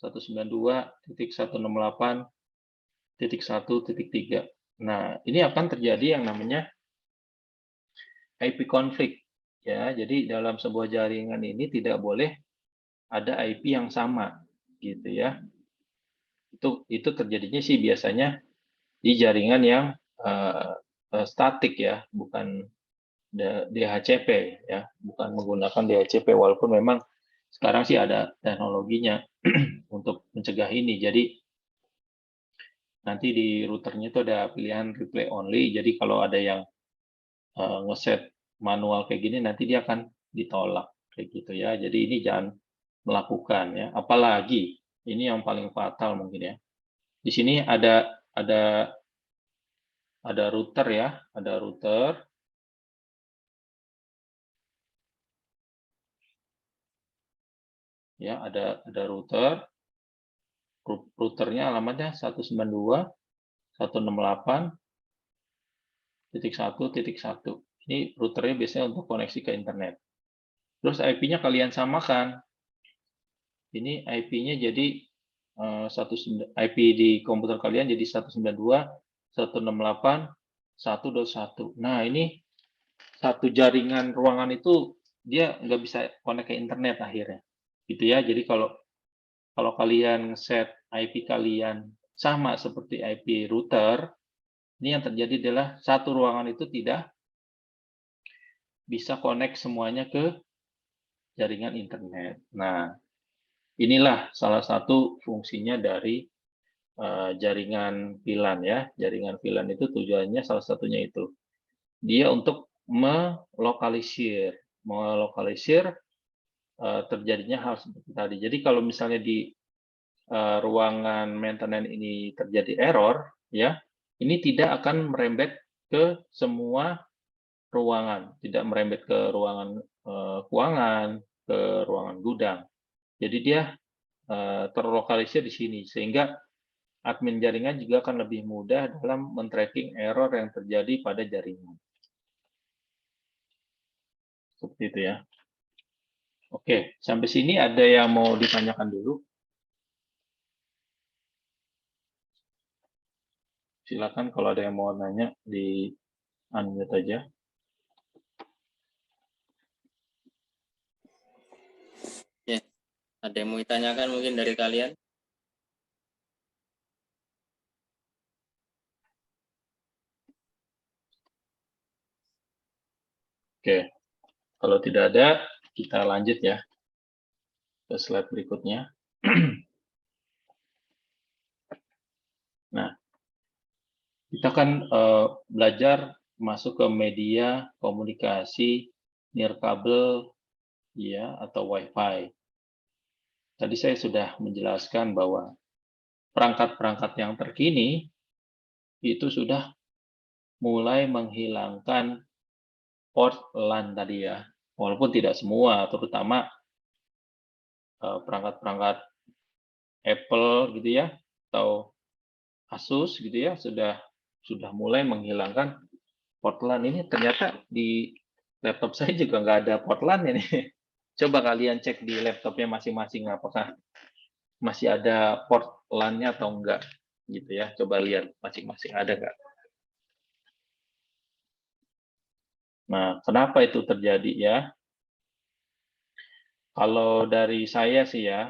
192.168.1.3. Nah, ini akan terjadi yang namanya IP konflik. Ya, jadi dalam sebuah jaringan ini tidak boleh ada IP yang sama, gitu ya. Itu terjadinya sih biasanya di jaringan yang statik ya, bukan DHCP ya, bukan menggunakan DHCP, walaupun memang sekarang sih ada teknologinya untuk mencegah ini. Jadi nanti di routernya itu ada pilihan replay only, jadi kalau ada yang ngeset manual kayak gini nanti dia akan ditolak kayak gitu ya. Jadi ini jangan melakukan ya, apalagi ini yang paling fatal mungkin ya. Di sini ada router ya, ada router. Ya, ada router. Routernya alamatnya 192.168.1.1. Ini routernya biasanya untuk koneksi ke internet. Terus IP-nya kalian samakan. Ini IP-nya jadi IP di komputer kalian jadi 192.168.1.1. Nah, ini satu jaringan ruangan itu dia nggak bisa connect ke internet akhirnya. Gitu ya. Jadi kalau kalian set IP kalian sama seperti IP router, ini yang terjadi adalah satu ruangan itu tidak bisa connect semuanya ke jaringan internet. Nah, inilah salah satu fungsinya dari jaringan VLAN ya. Jaringan VLAN itu tujuannya salah satunya itu. Dia untuk melokalisir terjadinya hal seperti tadi. Jadi kalau misalnya di ruangan maintenance ini terjadi error, ya, ini tidak akan merembet ke semua ruangan, tidak merembet ke ruangan keuangan, ke ruangan gudang. Jadi dia terlokalisir di sini, sehingga admin jaringan juga akan lebih mudah dalam men-tracking error yang terjadi pada jaringan. Seperti itu ya. Oke, sampai sini ada yang mau ditanyakan dulu? Silakan kalau ada yang mau nanya di unmute aja. Ya, ada yang mau ditanyakan mungkin dari kalian? Oke, kalau tidak ada, kita lanjut ya ke slide berikutnya. Nah, kita kan belajar masuk ke media komunikasi nirkabel ya atau Wi-Fi. Tadi saya sudah menjelaskan bahwa perangkat-perangkat yang terkini itu sudah mulai menghilangkan port LAN tadi ya, walaupun tidak semua, terutama perangkat-perangkat Apple gitu ya, atau Asus gitu ya, sudah mulai menghilangkan port LAN. Ini ternyata di laptop saya juga nggak ada port LAN ini. Coba kalian cek di laptopnya masing-masing apakah masih ada port LAN-nya atau enggak gitu ya. Coba lihat masing-masing ada nggak. Nah, kenapa itu terjadi ya? Kalau dari saya sih ya,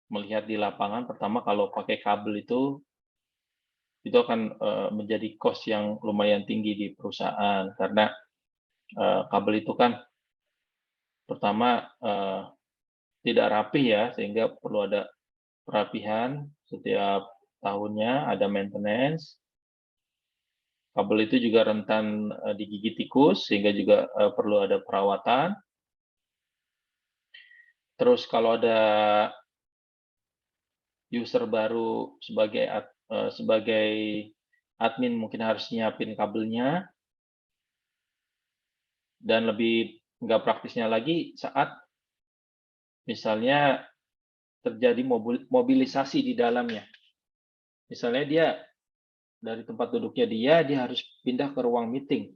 melihat di lapangan, pertama kalau pakai kabel itu akan menjadi cost yang lumayan tinggi di perusahaan, karena kabel itu kan pertama tidak rapi ya, sehingga perlu ada perapihan setiap tahunnya, ada maintenance. Kabel itu juga rentan digigit tikus, sehingga juga perlu ada perawatan. Terus kalau ada user baru sebagai admin mungkin harus nyiapin kabelnya. Dan lebih nggak praktisnya lagi saat misalnya terjadi mobilisasi di dalamnya. Misalnya dia dari tempat duduknya dia harus pindah ke ruang meeting.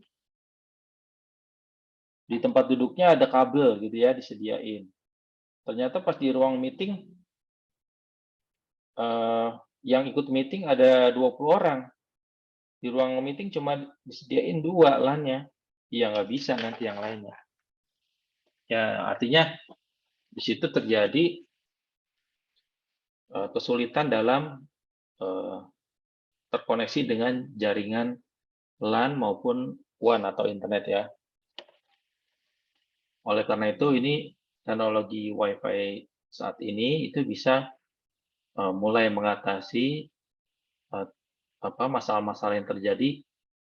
Di tempat duduknya ada kabel gitu ya, disediain. Ternyata pas di ruang meeting, yang ikut meeting ada 20 orang. Di ruang meeting cuma disediain 2 LAN-nya. Ya nggak bisa nanti yang lainnya. Ya artinya di situ terjadi kesulitan dalam terkoneksi dengan jaringan LAN maupun WAN atau internet ya. Oleh karena itu ini teknologi Wi-Fi saat ini itu bisa mulai mengatasi masalah-masalah yang terjadi,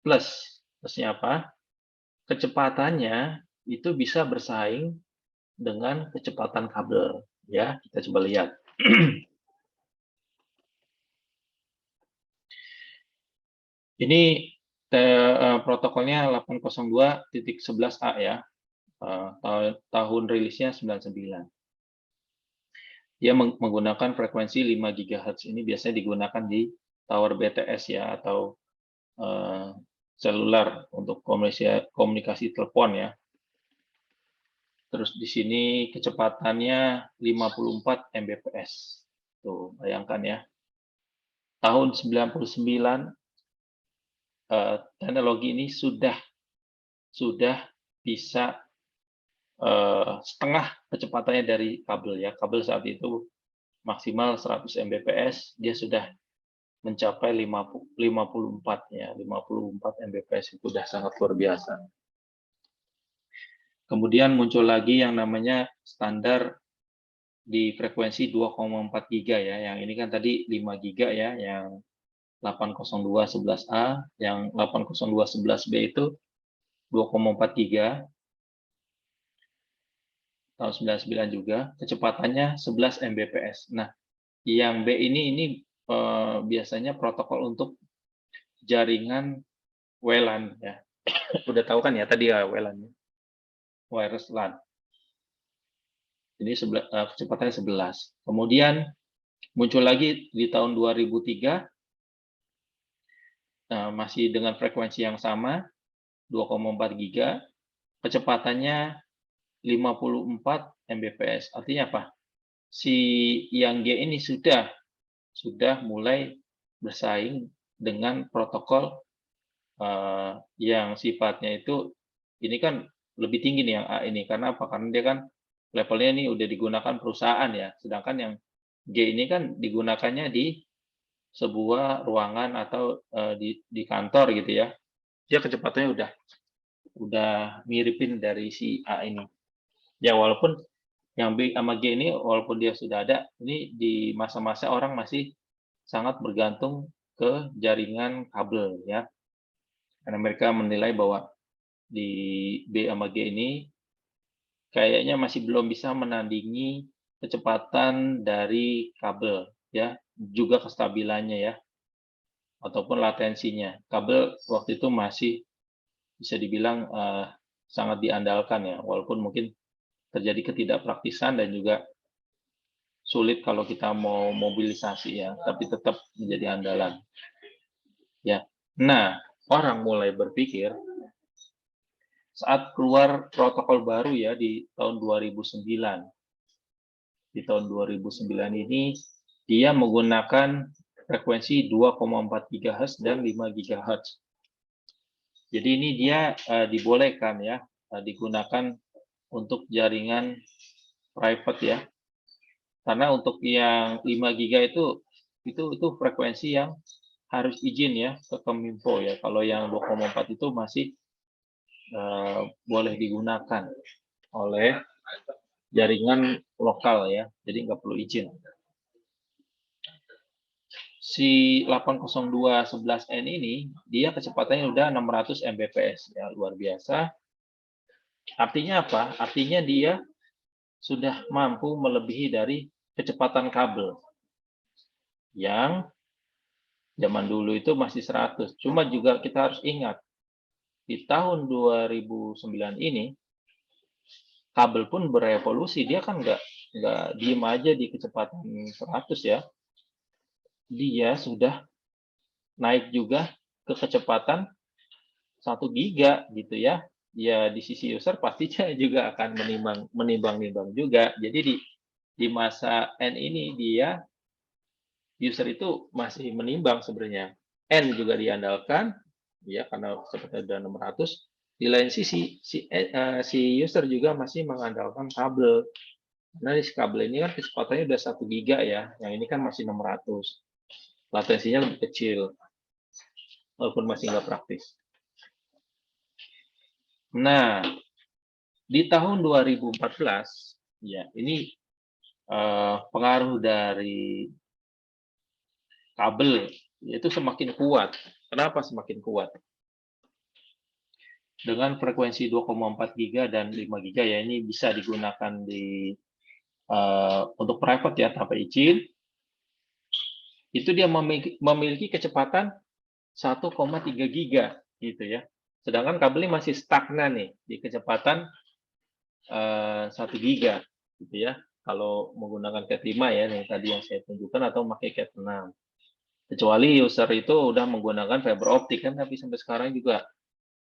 plusnya apa? Kecepatannya itu bisa bersaing dengan kecepatan kabel ya. Kita coba lihat. Ini protokolnya 802.11a ya. Tahun rilisnya 99. Dia menggunakan frekuensi 5 GHz. Ini biasanya digunakan di tower BTS ya, atau seluler untuk komunikasi telepon ya. Terus di sini kecepatannya 54 Mbps. Tuh, bayangkan ya. Tahun 99 teknologi ini sudah bisa setengah kecepatannya dari kabel ya. Kabel saat itu maksimal 100 Mbps, dia sudah mencapai 54 ya. 54 Mbps itu sudah sangat luar biasa. Kemudian muncul lagi yang namanya standar di frekuensi 2,4 giga ya. Yang ini kan tadi 5 giga ya, yang 802.11a, yang 802.11b itu 2,4 giga. Tahun 99 juga, kecepatannya 11 Mbps. Nah, yang B ini biasanya protokol untuk jaringan WLAN ya. Udah tahu kan ya tadi ya WLAN, wireless LAN. Ini kecepatannya 11. Kemudian muncul lagi di tahun 2003, masih dengan frekuensi yang sama, 2,4 giga, kecepatannya 54 Mbps. Artinya apa? Si yang G ini sudah mulai bersaing dengan protokol yang sifatnya itu, ini kan lebih tinggi nih yang A ini. Karena apa? Karena dia kan levelnya ini udah digunakan perusahaan ya. Sedangkan yang G ini kan digunakannya di sebuah ruangan atau di kantor gitu ya. Dia kecepatannya udah miripin dari si A ini. Ya walaupun yang B sama G ini walaupun dia sudah ada, ini di masa-masa orang masih sangat bergantung ke jaringan kabel ya. Karena mereka menilai bahwa di B sama G ini kayaknya masih belum bisa menandingi kecepatan dari kabel ya, juga kestabilannya ya, ataupun latensinya. Kabel waktu itu masih bisa dibilang sangat diandalkan ya, walaupun mungkin terjadi ketidakpraktisan dan juga sulit kalau kita mau mobilisasi ya, tapi tetap menjadi andalan. Ya. Nah, orang mulai berpikir saat keluar protokol baru ya di tahun 2009. Di tahun 2009 ini dia menggunakan frekuensi 2,4 GHz dan 5 GHz. Jadi ini dia dibolehkan ya, digunakan untuk jaringan private ya. Karena untuk yang 5 giga itu frekuensi yang harus izin ya ke Kominfo ya. Kalau yang 2,4 itu masih boleh digunakan oleh jaringan lokal ya. Jadi nggak perlu izin. Si 802.11n ini dia kecepatannya udah 600 Mbps ya, luar biasa. Artinya apa? Artinya dia sudah mampu melebihi dari kecepatan kabel yang zaman dulu itu masih 100. Cuma juga kita harus ingat, di tahun 2009 ini, kabel pun berevolusi. Dia kan nggak diem aja di kecepatan 100 ya. Dia sudah naik juga ke kecepatan 1 giga gitu ya. Ya di sisi user pastinya juga akan menimbang-nimbang juga. Jadi di masa N ini dia user itu masih menimbang sebenarnya. N juga diandalkan ya karena seperti ada 600. Di lain sisi si user juga masih mengandalkan kabel. Karena di kabel ini kan kecepatannya udah 1 giga ya, yang ini kan masih 600. Latensinya lebih kecil. Walaupun masih nggak praktis. Nah, di tahun 2014 ya, ini pengaruh dari kabel itu semakin kuat. Kenapa semakin kuat? Dengan frekuensi 2,4 giga dan 5 giga ya, ini bisa digunakan untuk private ya tanpa izin. Itu dia memiliki kecepatan 1,3 giga gitu ya. Sedangkan kabel ini masih stagnan nih di kecepatan 1 giga gitu ya. Kalau menggunakan Cat 5 ya, nih tadi yang saya tunjukkan, atau pakai Cat 6. Kecuali user itu udah menggunakan fiber optik kan, tapi sampai sekarang juga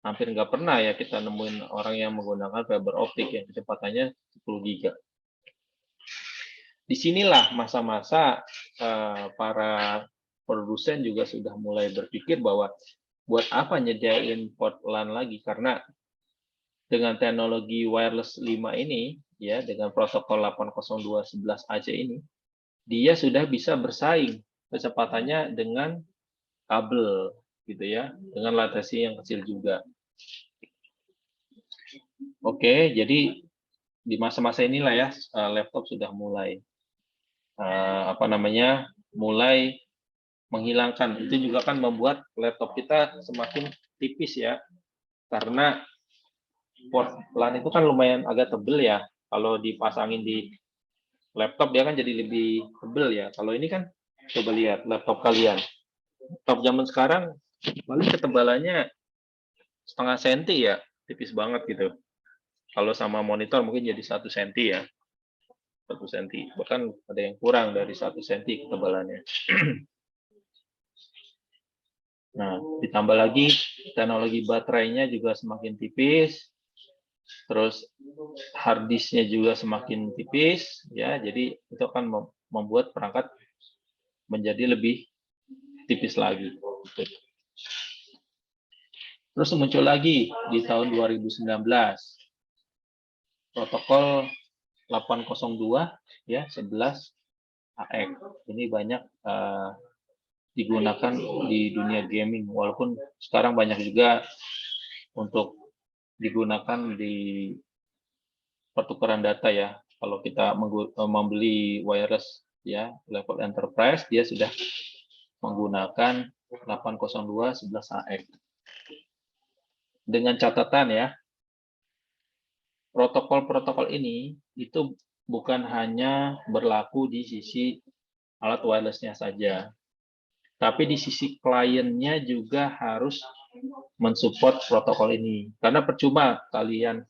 hampir nggak pernah ya kita nemuin orang yang menggunakan fiber optik yang kecepatannya 10 giga. Disinilah masa-masa para produsen juga sudah mulai berpikir bahwa buat apa nyediain port LAN lagi, karena dengan teknologi wireless 5 ini ya, dengan protokol 802.11ac ini, dia sudah bisa bersaing kecepatannya dengan kabel gitu ya, dengan latensi yang kecil juga. Oke, jadi di masa-masa inilah ya laptop sudah mulai mulai menghilangkan. Itu juga kan membuat laptop kita semakin tipis ya, karena port LAN itu kan lumayan agak tebel ya. Kalau dipasangin di laptop dia kan jadi lebih tebel ya. Kalau ini kan coba lihat laptop kalian. Laptop zaman sekarang paling ketebalannya setengah senti ya, tipis banget gitu. Kalau sama monitor mungkin jadi 1 senti ya. 1 senti. Bahkan ada yang kurang dari 1 senti ketebalannya. Nah, ditambah lagi teknologi baterainya juga semakin tipis. Terus hard disknya juga semakin tipis ya. Jadi itu akan membuat perangkat menjadi lebih tipis lagi. Terus muncul lagi di tahun 2019 protokol 802 ya 11 AX. Ini banyak digunakan di dunia gaming, walaupun sekarang banyak juga untuk digunakan di pertukaran data ya. Kalau kita membeli wireless ya level enterprise, dia sudah menggunakan 802.11ax. Dengan catatan ya, protokol-protokol ini itu bukan hanya berlaku di sisi alat wirelessnya saja, tapi di sisi kliennya juga harus mensupport protokol ini. Karena percuma kalian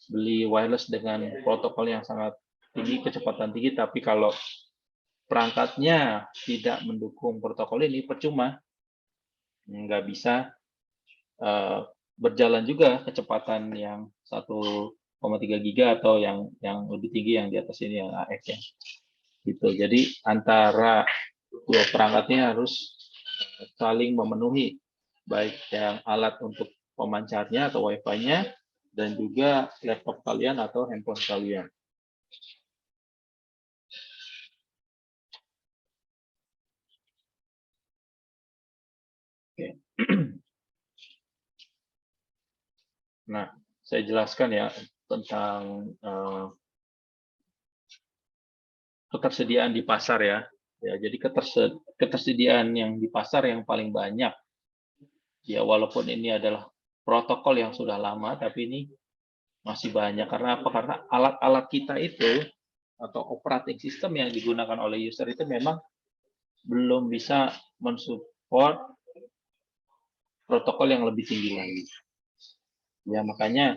beli wireless dengan protokol yang sangat tinggi, kecepatan tinggi, tapi kalau perangkatnya tidak mendukung protokol ini, percuma. Nggak bisa berjalan juga kecepatan yang 1,3 giga atau yang lebih tinggi yang di atas ini, yang AX ya. Gitu. Jadi antara dua perangkatnya harus saling memenuhi, baik yang alat untuk pemancarnya atau Wi-Fi-nya, dan juga laptop kalian atau handphone kalian. Oke. Nah, saya jelaskan ya tentang ketersediaan di pasar ya. Ya, jadi ketersediaan yang di pasar yang paling banyak. Ya, walaupun ini adalah protokol yang sudah lama, tapi ini masih banyak. Karena apa? Karena alat-alat kita itu atau operating system yang digunakan oleh user itu memang belum bisa mensupport protokol yang lebih tinggi lagi. Ya, makanya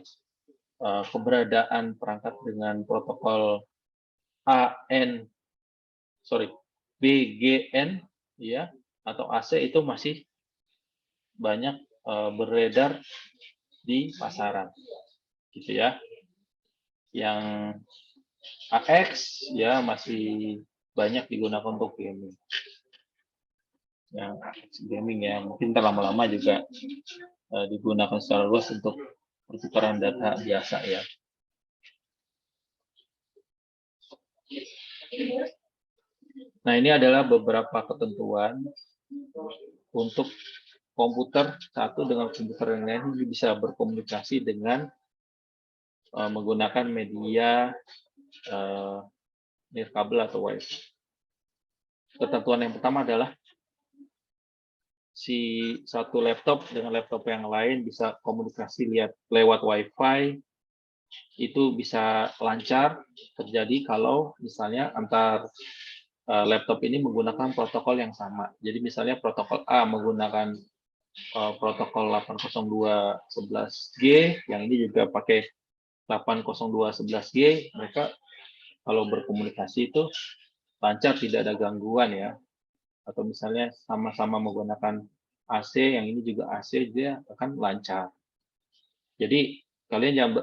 keberadaan perangkat dengan protokol BGN ya atau AC itu masih banyak beredar di pasaran, gitu ya. Yang AX ya masih banyak digunakan untuk gaming. Yang AX gaming ya mungkin lama-lama juga digunakan secara luas untuk pertukaran data biasa ya. Nah, ini adalah beberapa ketentuan untuk komputer satu dengan komputer yang lain bisa berkomunikasi dengan menggunakan media nirkabel atau Wi-Fi. Ketentuan yang pertama adalah si satu laptop dengan laptop yang lain bisa komunikasi lewat Wi-Fi, itu bisa lancar terjadi kalau misalnya antar laptop ini menggunakan protokol yang sama. Jadi misalnya protokol A menggunakan protokol 802.11g, yang ini juga pakai 802.11g, mereka kalau berkomunikasi itu lancar, tidak ada gangguan ya. Atau misalnya sama-sama menggunakan AC, yang ini juga AC, dia akan lancar. Jadi kalian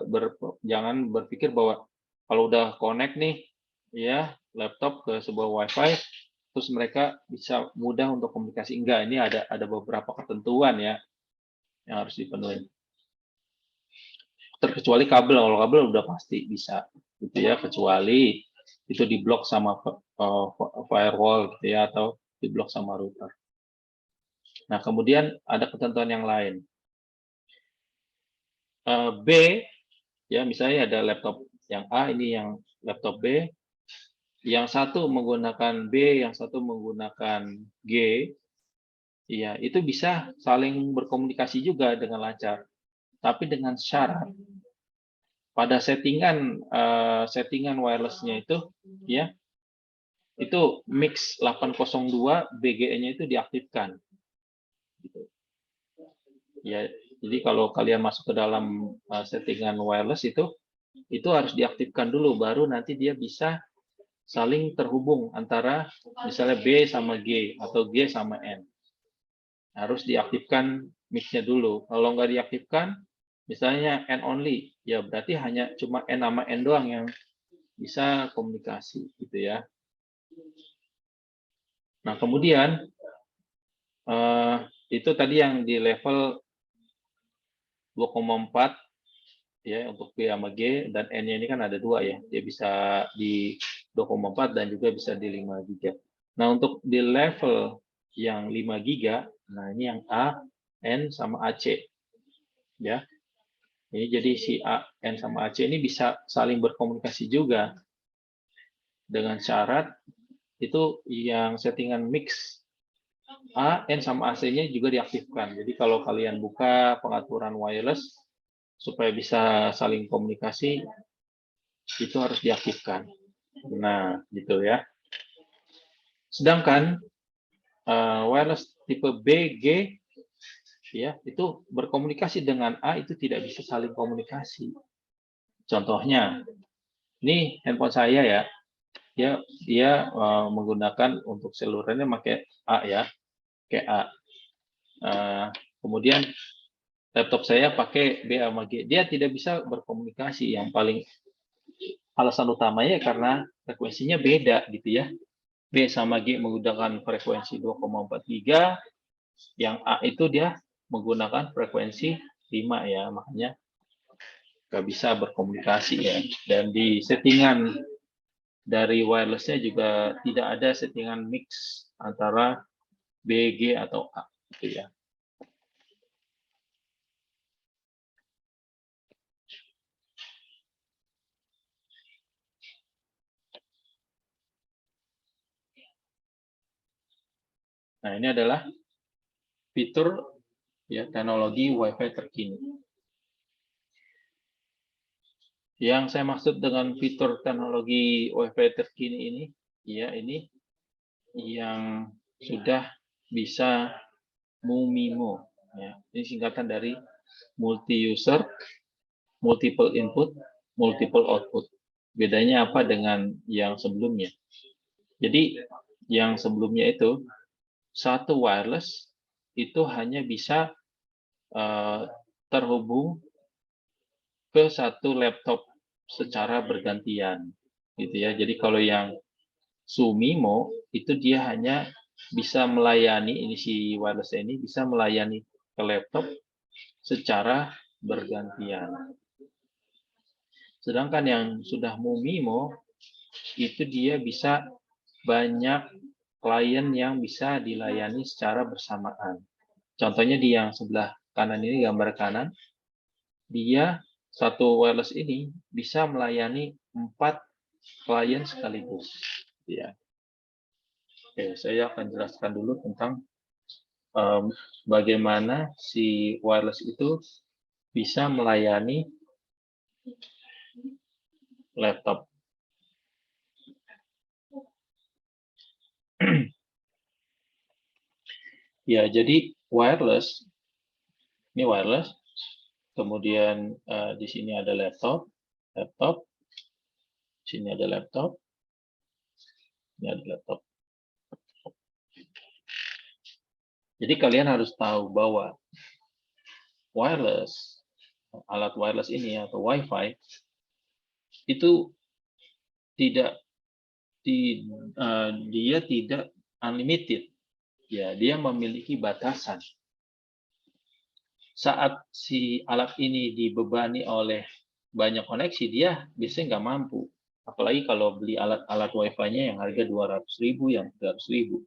jangan berpikir bahwa kalau udah connect nih ya laptop ke sebuah Wi-Fi, terus mereka bisa mudah untuk komunikasi. Enggak, ini ada beberapa ketentuan ya yang harus dipenuhi. Terkecuali kabel, kalau kabel udah pasti bisa, gitu ya, kecuali itu diblok sama firewall, gitu ya, atau diblok sama router. Nah, kemudian ada ketentuan yang lain. B, ya misalnya ada laptop yang A, ini yang laptop B, yang satu menggunakan B, yang satu menggunakan G, ya itu bisa saling berkomunikasi juga dengan lancar, tapi dengan syarat pada settingan wirelessnya itu, ya itu mix 802 BGE-nya itu diaktifkan. Gitu. Ya, jadi kalau kalian masuk ke dalam settingan wireless itu harus diaktifkan dulu, baru nanti dia bisa saling terhubung antara misalnya B sama G atau G sama N. Harus diaktifkan mix-nya dulu. Kalau nggak diaktifkan, misalnya N only, ya berarti hanya cuma N sama N doang yang bisa komunikasi, gitu ya. Nah, kemudian itu tadi yang di level 2,4 ya untuk B sama G, dan N-nya ini kan ada 2 ya. Dia bisa di 2,4 dan juga bisa di 5 giga. Nah, untuk di level yang 5 giga, nah ini yang A, N sama AC. Ya. Ini jadi si A, N sama AC ini bisa saling berkomunikasi juga dengan syarat itu yang settingan mix A, N sama AC-nya juga diaktifkan. Jadi kalau kalian buka pengaturan wireless supaya bisa saling komunikasi, itu harus diaktifkan. Nah, gitu ya. Sedangkan wireless tipe B, G, ya itu berkomunikasi dengan A itu tidak bisa saling komunikasi. Contohnya, ini handphone saya ya, dia menggunakan untuk selulernya pakai A ya, kayak A. Kemudian laptop saya pakai B sama G. Dia tidak bisa berkomunikasi. Yang paling alasan utamanya karena frekuensinya beda gitu ya. B sama G menggunakan frekuensi 2,4 giga, yang A itu dia menggunakan frekuensi 5 ya, makanya nggak bisa berkomunikasi ya. Dan di settingan dari wirelessnya juga tidak ada settingan mix antara B, G atau A gitu ya. Nah, ini adalah fitur ya teknologi Wi-Fi terkini. Yang saya maksud dengan fitur teknologi Wi-Fi terkini ini, ya ini yang sudah bisa MUMIMO. Ya. Ini singkatan dari multi user, multiple input, multiple output. Bedanya apa dengan yang sebelumnya? Jadi yang sebelumnya itu satu wireless itu hanya bisa terhubung ke satu laptop secara bergantian, gitu ya. Jadi kalau yang SUMIMO itu dia hanya bisa melayani, ini si wireless ini bisa melayani ke laptop secara bergantian. Sedangkan yang sudah MUMIMO itu dia bisa banyak klien yang bisa dilayani secara bersamaan. Contohnya di yang sebelah kanan ini, gambar kanan, dia satu wireless ini bisa melayani 4 klien sekaligus. Ya. Oke, saya akan jelaskan dulu tentang bagaimana si wireless itu bisa melayani laptop. Ya, jadi wireless, ini wireless, kemudian di sini ada laptop, sini ada laptop, ini ada laptop. Jadi kalian harus tahu bahwa wireless, alat wireless ini atau Wi-Fi itu dia tidak unlimited. Ya, dia memiliki batasan. Saat si alat ini dibebani oleh banyak koneksi, dia biasanya nggak mampu. Apalagi kalau beli alat-alat Wi-Fi-nya yang harga 200.000, yang 300.000.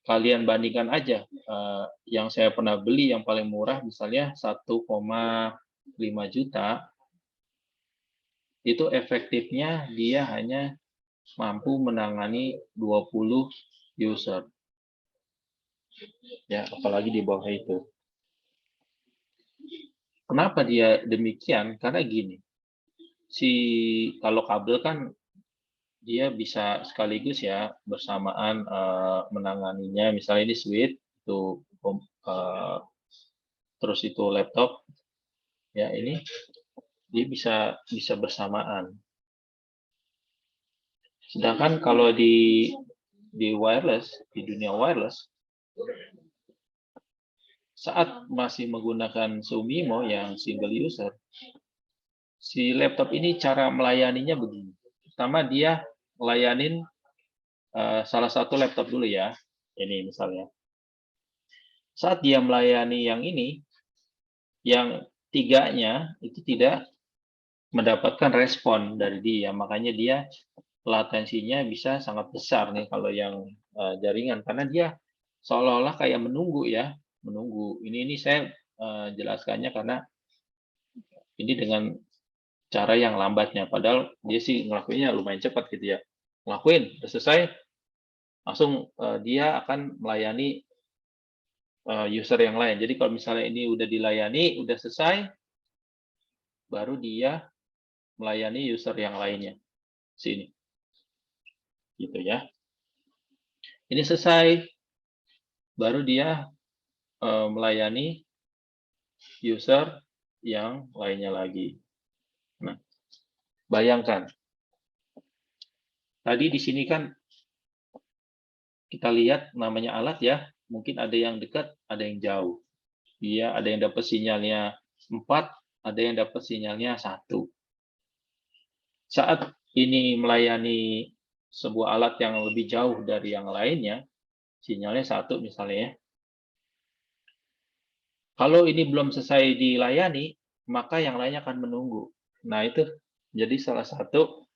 Kalian bandingkan aja, yang saya pernah beli yang paling murah misalnya 1,5 juta, itu efektifnya dia hanya mampu menangani 20 user. Ya, apalagi di bawah itu. Kenapa dia demikian? Karena gini, kalau kabel kan dia bisa sekaligus ya bersamaan menanganinya. Misalnya ini switch, itu terus itu laptop, ya ini dia bisa bersamaan. Sedangkan kalau di wireless, di dunia wireless, saat masih menggunakan Sumimo yang single user, si laptop ini cara melayaninya begini. Pertama dia melayanin salah satu laptop dulu ya, ini misalnya. Saat dia melayani yang ini, yang tiganya itu tidak mendapatkan respon dari dia, makanya dia latensinya bisa sangat besar nih kalau yang jaringan, karena dia seolah-olah kayak menunggu ya, menunggu. Ini saya jelaskannya karena ini dengan cara yang lambatnya, padahal dia sih ngelakuinnya lumayan cepat gitu ya. Ngelakuin, udah selesai, langsung dia akan melayani user yang lain. Jadi kalau misalnya ini udah dilayani, udah selesai, baru dia melayani user yang lainnya. Sini. Gitu ya. Ini selesai, baru dia melayani user yang lainnya lagi. Nah, bayangkan. Tadi di sini kan kita lihat namanya alat ya, mungkin ada yang dekat, ada yang jauh. Dia ada yang dapat sinyalnya 4, ada yang dapat sinyalnya 1. Saat ini melayani sebuah alat yang lebih jauh dari yang lainnya, sinyalnya 1 misalnya ya. Kalau ini belum selesai dilayani, maka yang lainnya akan menunggu. Nah, itu jadi salah satu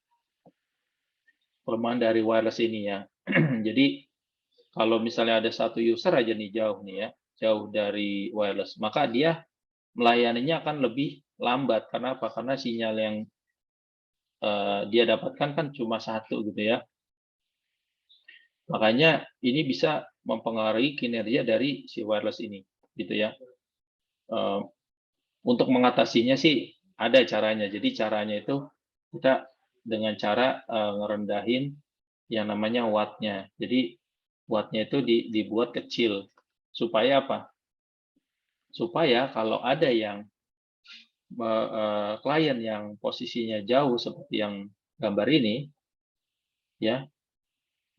kelemahan dari wireless ini ya. Jadi kalau misalnya ada satu user aja nih jauh nih ya, jauh dari wireless, maka dia melayaninya akan lebih lambat. Karena apa? Karena sinyal yang dia dapatkan kan cuma 1 gitu ya. Makanya ini bisa mempengaruhi kinerja dari si wireless ini, gitu ya. Untuk mengatasinya sih ada caranya. Jadi caranya itu kita dengan cara ngerendahin yang namanya wattnya. Jadi wattnya itu dibuat kecil supaya apa? Supaya kalau ada yang klien yang posisinya jauh seperti yang gambar ini, ya,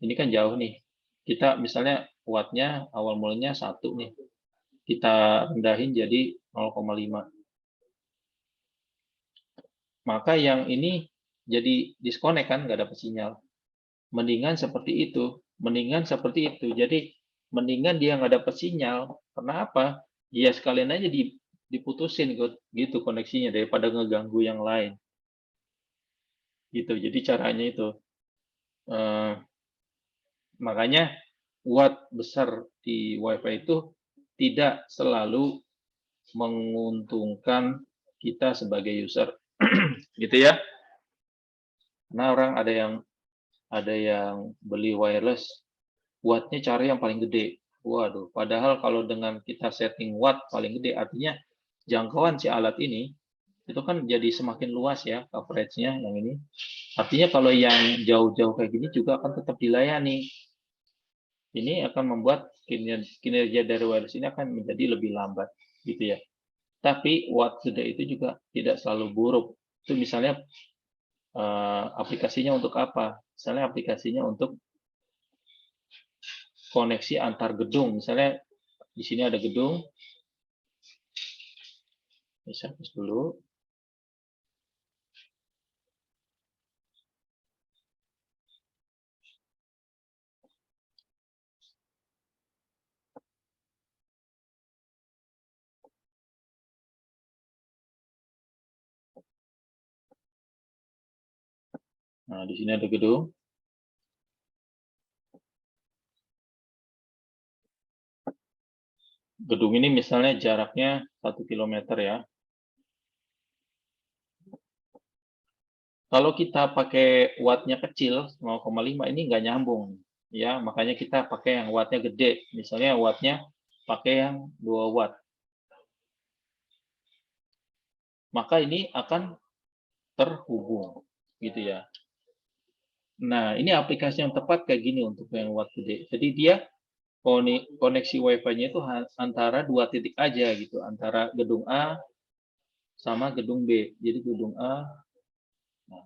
ini kan jauh nih. Kita misalnya wattnya awal mulanya 1 nih, kita rendahin jadi 0,5. Maka yang ini jadi disconnect kan, nggak dapat sinyal. Mendingan seperti itu, mendingan seperti itu. Jadi mendingan dia nggak dapat sinyal. Kenapa? Ya sekalian aja diputusin gitu koneksinya daripada ngeganggu yang lain. Gitu. Jadi caranya itu. Makanya watt besar di WiFi itu tidak selalu menguntungkan kita sebagai user. Gitu ya. Karena orang ada yang beli wireless, wattnya cari yang paling gede. Waduh, padahal kalau dengan kita setting watt paling gede, artinya jangkauan si alat ini itu kan jadi semakin luas ya coverage-nya yang ini. Artinya kalau yang jauh-jauh kayak gini juga akan tetap dilayani. Ini akan membuat kinerja dari wireless ini akan menjadi lebih lambat, gitu ya. Tapi watt gede itu juga tidak selalu buruk. Itu misalnya aplikasinya untuk apa? Misalnya aplikasinya untuk koneksi antar gedung. Misalnya di sini ada gedung. Bisa hapus dulu. Nah, di sini ada gedung. Gedung ini misalnya jaraknya 1 kilometer ya. Kalau kita pakai wattnya kecil 0,5 ini nggak nyambung ya, makanya kita pakai yang wattnya gede. Misalnya wattnya pakai yang 2 watt. Maka ini akan terhubung gitu ya. Nah, ini aplikasi yang tepat kayak gini untuk yang watt gede. Jadi dia koneksi Wi-Fi-nya itu antara 2 titik aja gitu, antara gedung A sama gedung B. Jadi gedung A, nah,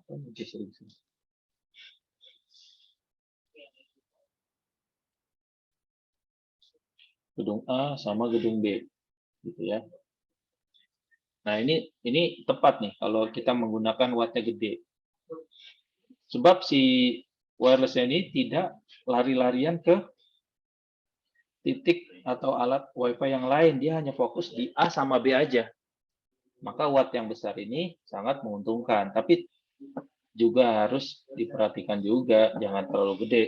gedung A sama gedung B, gitu ya. Nah, ini tepat nih kalau kita menggunakan wattnya gede. Sebab si wireless ini tidak lari-larian ke titik atau alat Wi-Fi yang lain, dia hanya fokus di A sama B aja. Maka watt yang besar ini sangat menguntungkan, tapi juga harus diperhatikan juga, jangan terlalu gede.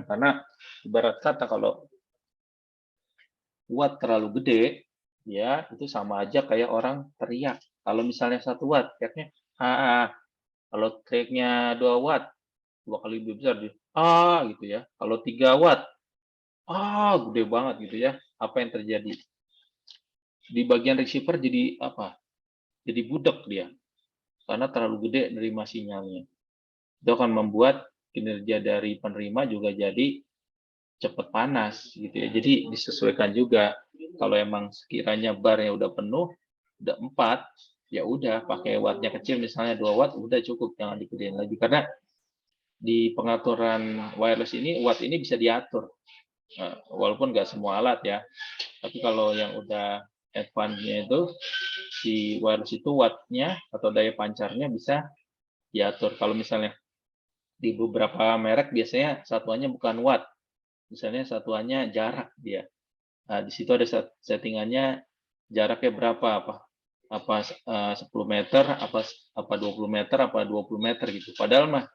Karena ibarat kata kalau watt terlalu gede, ya itu sama aja kayak orang teriak. Kalau misalnya 1 watt, teriaknya kalau teriaknya 2 watt, 2 kali lebih besar dia, gitu ya. Kalau 3 watt, gede banget gitu ya. Apa yang terjadi? Di bagian receiver jadi apa? Jadi budak dia. Karena terlalu gede nerima sinyalnya. Itu akan membuat kinerja dari penerima juga jadi cepat panas gitu ya. Jadi disesuaikan juga. Kalau emang sekiranya barnya udah penuh, udah 4, ya udah pakai wattnya kecil misalnya 2 watt udah cukup, jangan digedein lagi karena di pengaturan wireless ini watt ini bisa diatur. Walaupun nggak semua alat ya. Tapi kalau yang udah advance-nya itu di wireless itu wattnya atau daya pancarnya bisa diatur. Kalau misalnya di beberapa merek biasanya satuannya bukan watt, misalnya satuannya jarak dia. Nah, di situ ada settingannya jaraknya berapa, apa 10 meter, apa 20 meter, apa 20 meter gitu. Padahal mah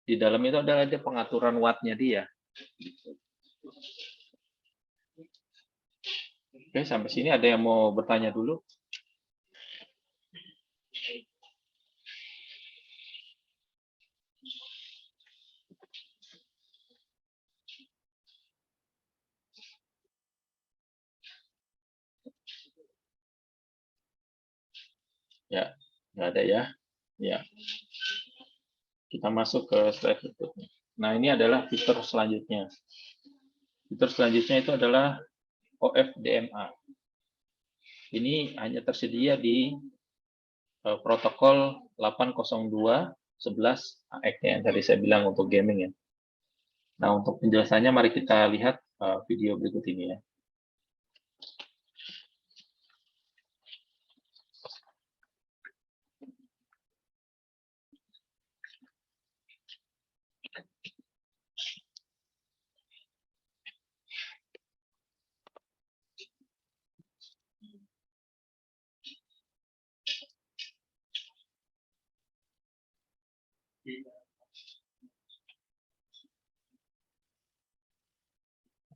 di dalam itu ada pengaturan wattnya dia. Oke, sampai sini ada yang mau bertanya dulu? Ya, nggak ada ya. Ya, kita masuk ke slide berikutnya. Nah, ini adalah fitur selanjutnya. Fitur selanjutnya itu adalah OFDMA. Ini hanya tersedia di protokol 802.11 AX yang tadi saya bilang untuk gaming ya. Nah, untuk penjelasannya mari kita lihat video berikut ini ya.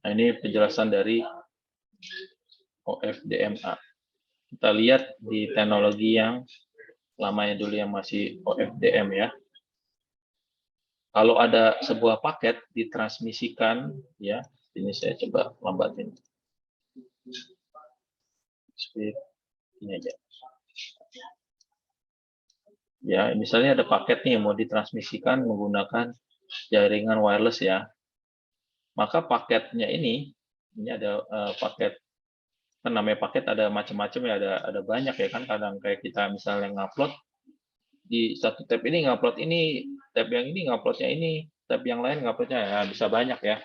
Nah, ini penjelasan dari OFDMA. Kita lihat di teknologi yang lamanya dulu yang masih OFDM ya. Kalau ada sebuah paket ditransmisikan ya, ini saya coba lambatin. Speed ini aja. Ya, misalnya ada paket nih mau ditransmisikan menggunakan jaringan wireless ya. Maka paketnya ini ada paket, kan namanya paket ada macam-macam ya, ada banyak ya kan, kadang kayak kita misalnya ngupload di satu tab ini ngupload ini, tab yang ini nguploadnya ini, tab yang lain nguploadnya ya bisa banyak ya.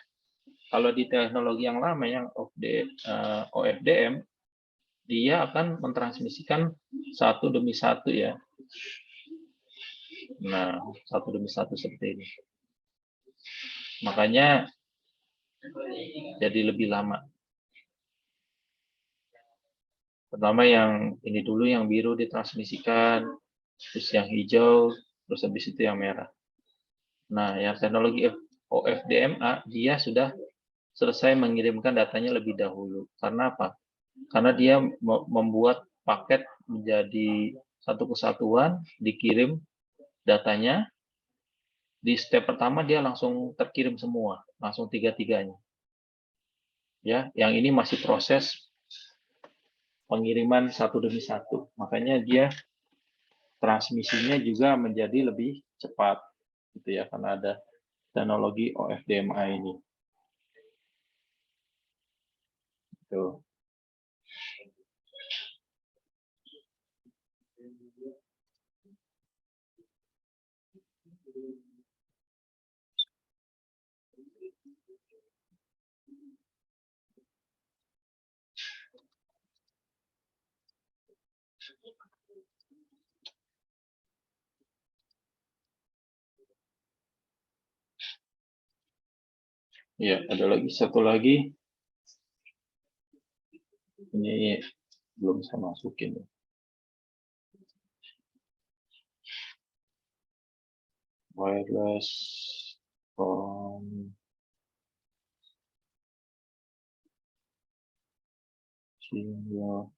Kalau di teknologi yang lama yang OFDM, dia akan mentransmisikan satu demi satu ya. Nah, satu demi satu seperti ini. Makanya jadi lebih lama. Pertama yang ini dulu, yang biru ditransmisikan, terus yang hijau, terus habis itu yang merah. Nah, yang teknologi OFDMA dia sudah selesai mengirimkan datanya lebih dahulu. Karena apa? Karena dia membuat paket menjadi satu kesatuan, dikirim datanya, di step pertama dia langsung terkirim semua, langsung tiga-tiganya. Ya, yang ini masih proses pengiriman satu demi satu. Makanya dia transmisinya juga menjadi lebih cepat, gitu ya, karena ada teknologi OFDMA ini. Tuh. Ya, ada lagi satu lagi. Ini belum saya masukin. Wireless from single.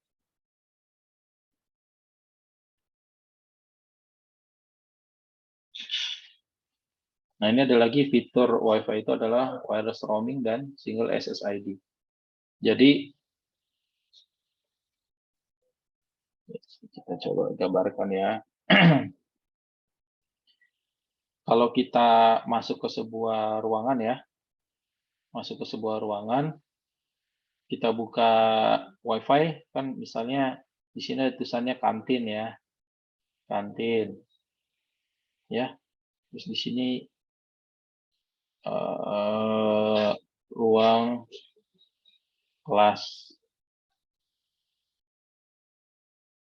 Nah, ini ada lagi fitur Wi-Fi itu adalah wireless roaming dan single SSID. Jadi, kita coba gambarkan ya. Kalau kita masuk ke sebuah ruangan ya, kita buka Wi-Fi, kan misalnya di sini ada tulisannya kantin ya, kantin, ya. Terus di sini ruang kelas.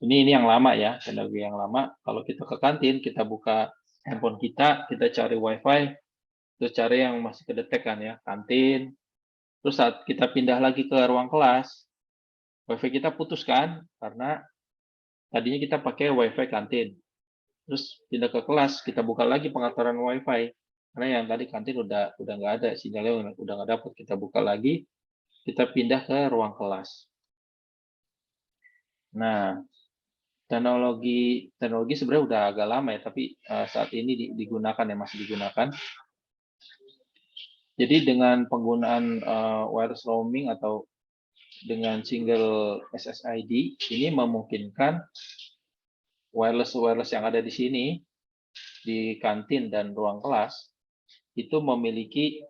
Ini yang lama ya, teknologi yang lama. Kalau kita ke kantin, kita buka handphone kita cari Wi-Fi, terus cari yang masih kedetek kan ya, kantin. Terus saat kita pindah lagi ke ruang kelas, Wi-Fi kita putus kan, karena tadinya kita pakai Wi-Fi kantin. Terus pindah ke kelas, kita buka lagi pengaturan Wi-Fi. Karena yang tadi kantin udah nggak ada, sinyalnya udah nggak dapat. Kita buka lagi, kita pindah ke ruang kelas. Nah, teknologi sebenarnya udah agak lama ya, tapi saat ini digunakan ya, masih digunakan. Jadi dengan penggunaan wireless roaming atau dengan single SSID, ini memungkinkan wireless yang ada di sini, di kantin dan ruang kelas, itu memiliki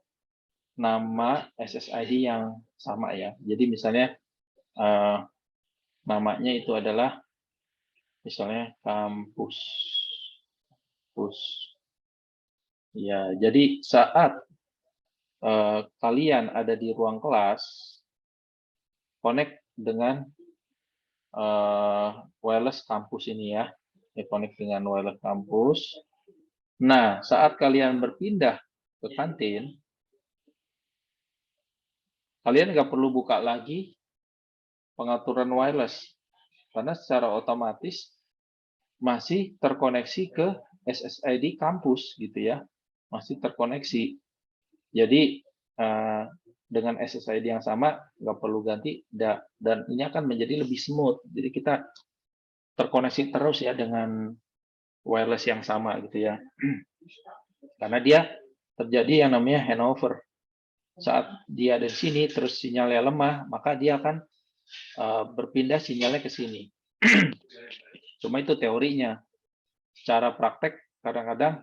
nama SSID yang sama ya. Jadi misalnya namanya itu adalah misalnya kampus. Ya, jadi saat kalian ada di ruang kelas, connect dengan wireless kampus ini ya. Connect dengan wireless kampus. Nah, saat kalian berpindah ke kantin, kalian nggak perlu buka lagi pengaturan wireless, karena secara otomatis masih terkoneksi ke SSID kampus gitu ya, masih terkoneksi. Jadi dengan SSID yang sama nggak perlu ganti, dan ini akan menjadi lebih smooth. Jadi kita terkoneksi terus ya dengan wireless yang sama gitu ya, karena dia terjadi yang namanya handover. Saat dia ada di sini terus sinyalnya lemah, maka dia akan berpindah sinyalnya ke sini. Cuma itu teorinya. Secara praktek kadang-kadang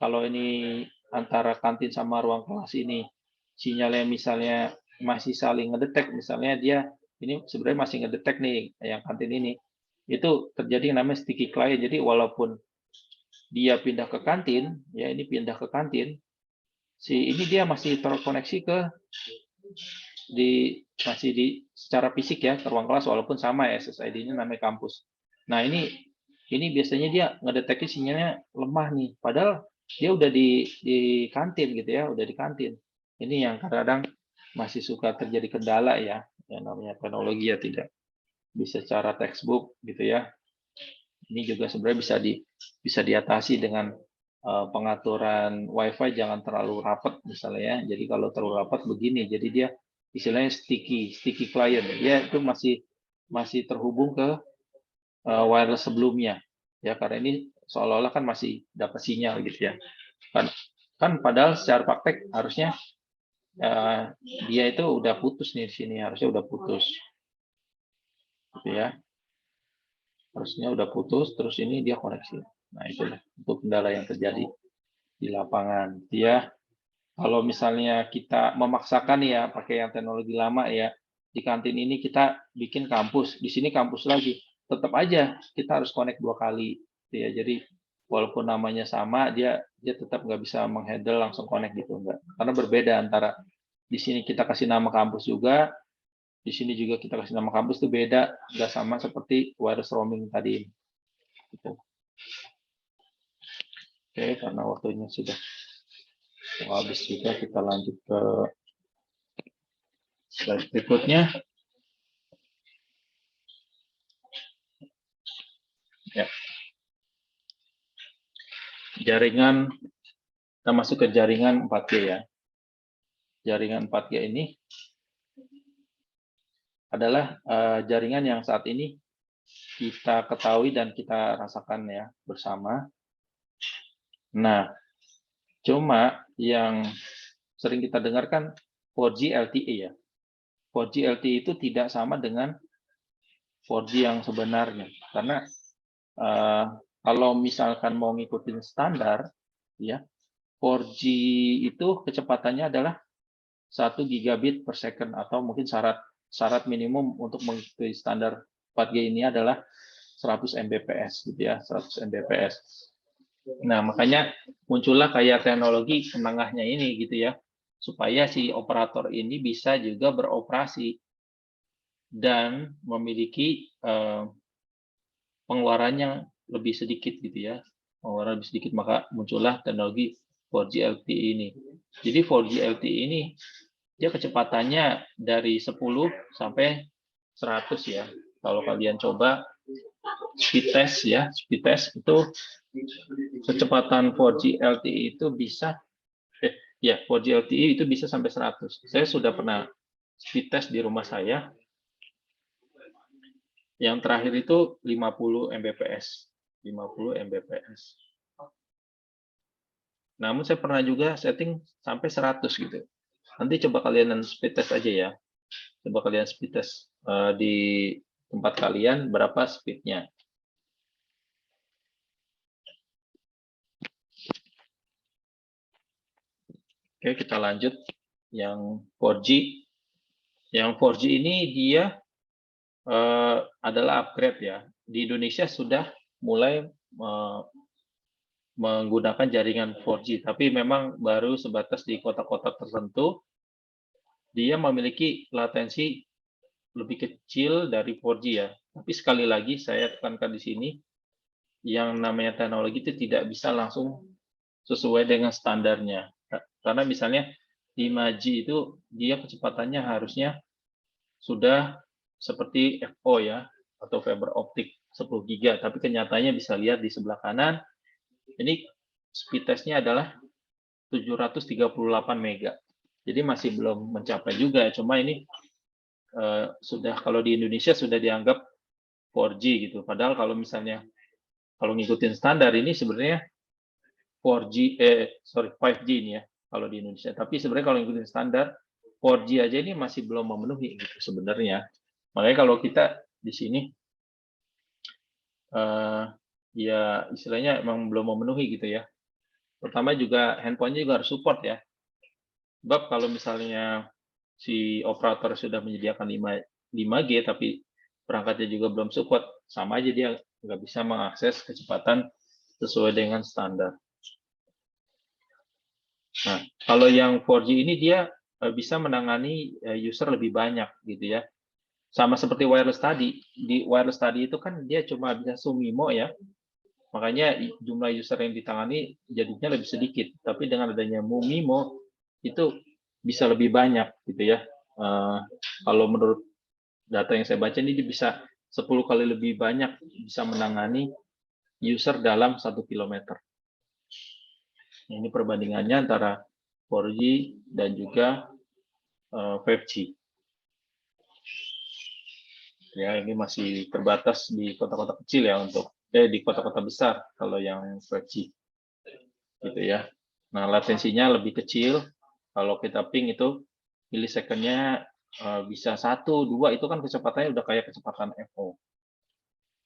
kalau ini antara kantin sama ruang kelas ini sinyalnya misalnya masih saling ngedetek, misalnya dia ini sebenarnya masih ngedetek nih yang kantin ini, itu terjadi yang namanya sticky client. Jadi walaupun dia pindah ke kantin, ya ini pindah ke kantin, ini dia masih terkoneksi ke masih di secara fisik ya ke ruang kelas, walaupun sama ya SSID-nya namanya kampus. Nah ini biasanya dia ngedeteksi sinyalnya lemah nih, padahal dia udah di kantin gitu ya, udah di kantin. Ini yang kadang-kadang masih suka terjadi kendala ya, yang namanya teknologi ya tidak bisa secara textbook gitu ya. Ini juga sebenarnya bisa diatasi dengan pengaturan WiFi jangan terlalu rapat misalnya ya. Jadi kalau terlalu rapat begini, jadi dia istilahnya sticky client. Dia itu masih terhubung ke wireless sebelumnya ya, karena ini seolah-olah kan masih dapat sinyal gitu ya. Kan padahal secara praktek harusnya dia itu udah putus nih di sini, harusnya udah putus. Gitu ya. Harusnya udah putus, terus ini dia koneksi. Nah, itulah untuk kendala yang terjadi di lapangan. Ya, kalau misalnya kita memaksakan ya pakai yang teknologi lama ya, di kantin ini kita bikin kampus, di sini kampus lagi, tetap aja kita harus connect 2 kali. Ya, jadi walaupun namanya sama, dia tetap nggak bisa menghandle langsung connect gitu, enggak. Karena berbeda antara di sini kita kasih nama kampus juga, di sini juga kita kasih nama kampus itu beda, nggak sama seperti wireless roaming tadi. Gitu. Oke, karena waktunya sudah habis juga, kita lanjut ke slide berikutnya. Ya. Jaringan, kita masuk ke jaringan 4G ya. Jaringan 4G ini adalah jaringan yang saat ini kita ketahui dan kita rasakan ya bersama. Nah, cuma yang sering kita dengarkan 4G LTE ya. 4G LTE itu tidak sama dengan 4G yang sebenarnya. Karena kalau misalkan mau ngikutin standar, ya 4G itu kecepatannya adalah 1 gigabit per second, atau mungkin syarat minimum untuk mengikuti standar 4G ini adalah 100 Mbps gitu ya, 100 Mbps. Nah, makanya muncullah kayak teknologi penengahnya ini gitu ya, supaya si operator ini bisa juga beroperasi dan memiliki pengeluarannya lebih sedikit gitu ya. Pengeluaran lebih sedikit, maka muncullah teknologi 4G LTE ini. Jadi 4G LTE ini dia kecepatannya dari 10 sampai 100 ya. Kalau kalian coba speed test ya, speed test itu kecepatan 4G LTE itu bisa 4G LTE itu bisa sampai 100. Saya sudah pernah speed test di rumah saya. Yang terakhir itu 50 Mbps. 50 Mbps. Namun saya pernah juga setting sampai 100 gitu. Nanti coba kalian speed test aja ya. Coba kalian speed test di tempat kalian berapa speednya. Oke, kita lanjut yang 4G. Yang 4G ini dia adalah upgrade ya. Di Indonesia sudah mulai menggunakan jaringan 4G, tapi memang baru sebatas di kota-kota tertentu. Dia memiliki latensi lebih kecil dari 4G ya. Tapi sekali lagi saya tekankan di sini, yang namanya teknologi itu tidak bisa langsung sesuai dengan standarnya. Karena misalnya 5G itu dia kecepatannya harusnya sudah seperti FO ya, atau fiber optik 10 giga, tapi kenyataannya bisa lihat di sebelah kanan, ini speed testnya adalah 738 mega. Jadi masih belum mencapai juga, cuma ini sudah, kalau di Indonesia sudah dianggap 4G gitu. Padahal kalau misalnya kalau ngikutin standar ini sebenarnya 5G ini ya kalau di Indonesia. Tapi sebenarnya kalau ngikutin standar 4G aja ini masih belum memenuhi gitu sebenarnya. Makanya kalau kita di sini ya istilahnya emang belum memenuhi gitu ya. Pertama juga handphonenya juga harus support ya. Sebab kalau misalnya si operator sudah menyediakan 5G tapi perangkatnya juga belum support, sama aja dia nggak bisa mengakses kecepatan sesuai dengan standar. Nah, kalau yang 4G ini dia bisa menangani user lebih banyak gitu ya. Sama seperti wireless tadi. Di wireless tadi itu kan dia cuma bisa Sumimo ya. Makanya jumlah user yang ditangani jadinya lebih sedikit. Tapi dengan adanya Mumimo itu bisa lebih banyak gitu ya. Kalau menurut data yang saya baca ini bisa 10 kali lebih banyak bisa menangani user dalam 1 kilometer. Ini perbandingannya antara 4G dan juga 5G. Ya, ini masih terbatas di kota-kota kecil ya di kota-kota besar kalau yang 5G. Gitu ya. Nah, latensinya lebih kecil. Kalau kita ping itu milisecond-nya bisa 1, 2 itu kan kecepatannya udah kayak kecepatan FO.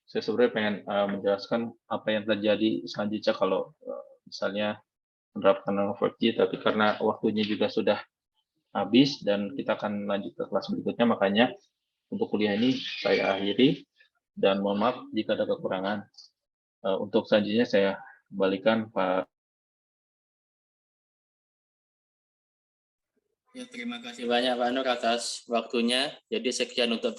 Saya sebenarnya pengen menjelaskan apa yang terjadi selanjutnya kalau misalnya menerapkan 5G, tapi karena waktunya juga sudah habis dan kita akan lanjut ke kelas berikutnya, makanya untuk kuliah ini saya akhiri dan mohon maaf jika ada kekurangan. Untuk selanjutnya saya kembalikan Pak. Ya, terima kasih banyak Pak Nur atas waktunya. Jadi sekian untuk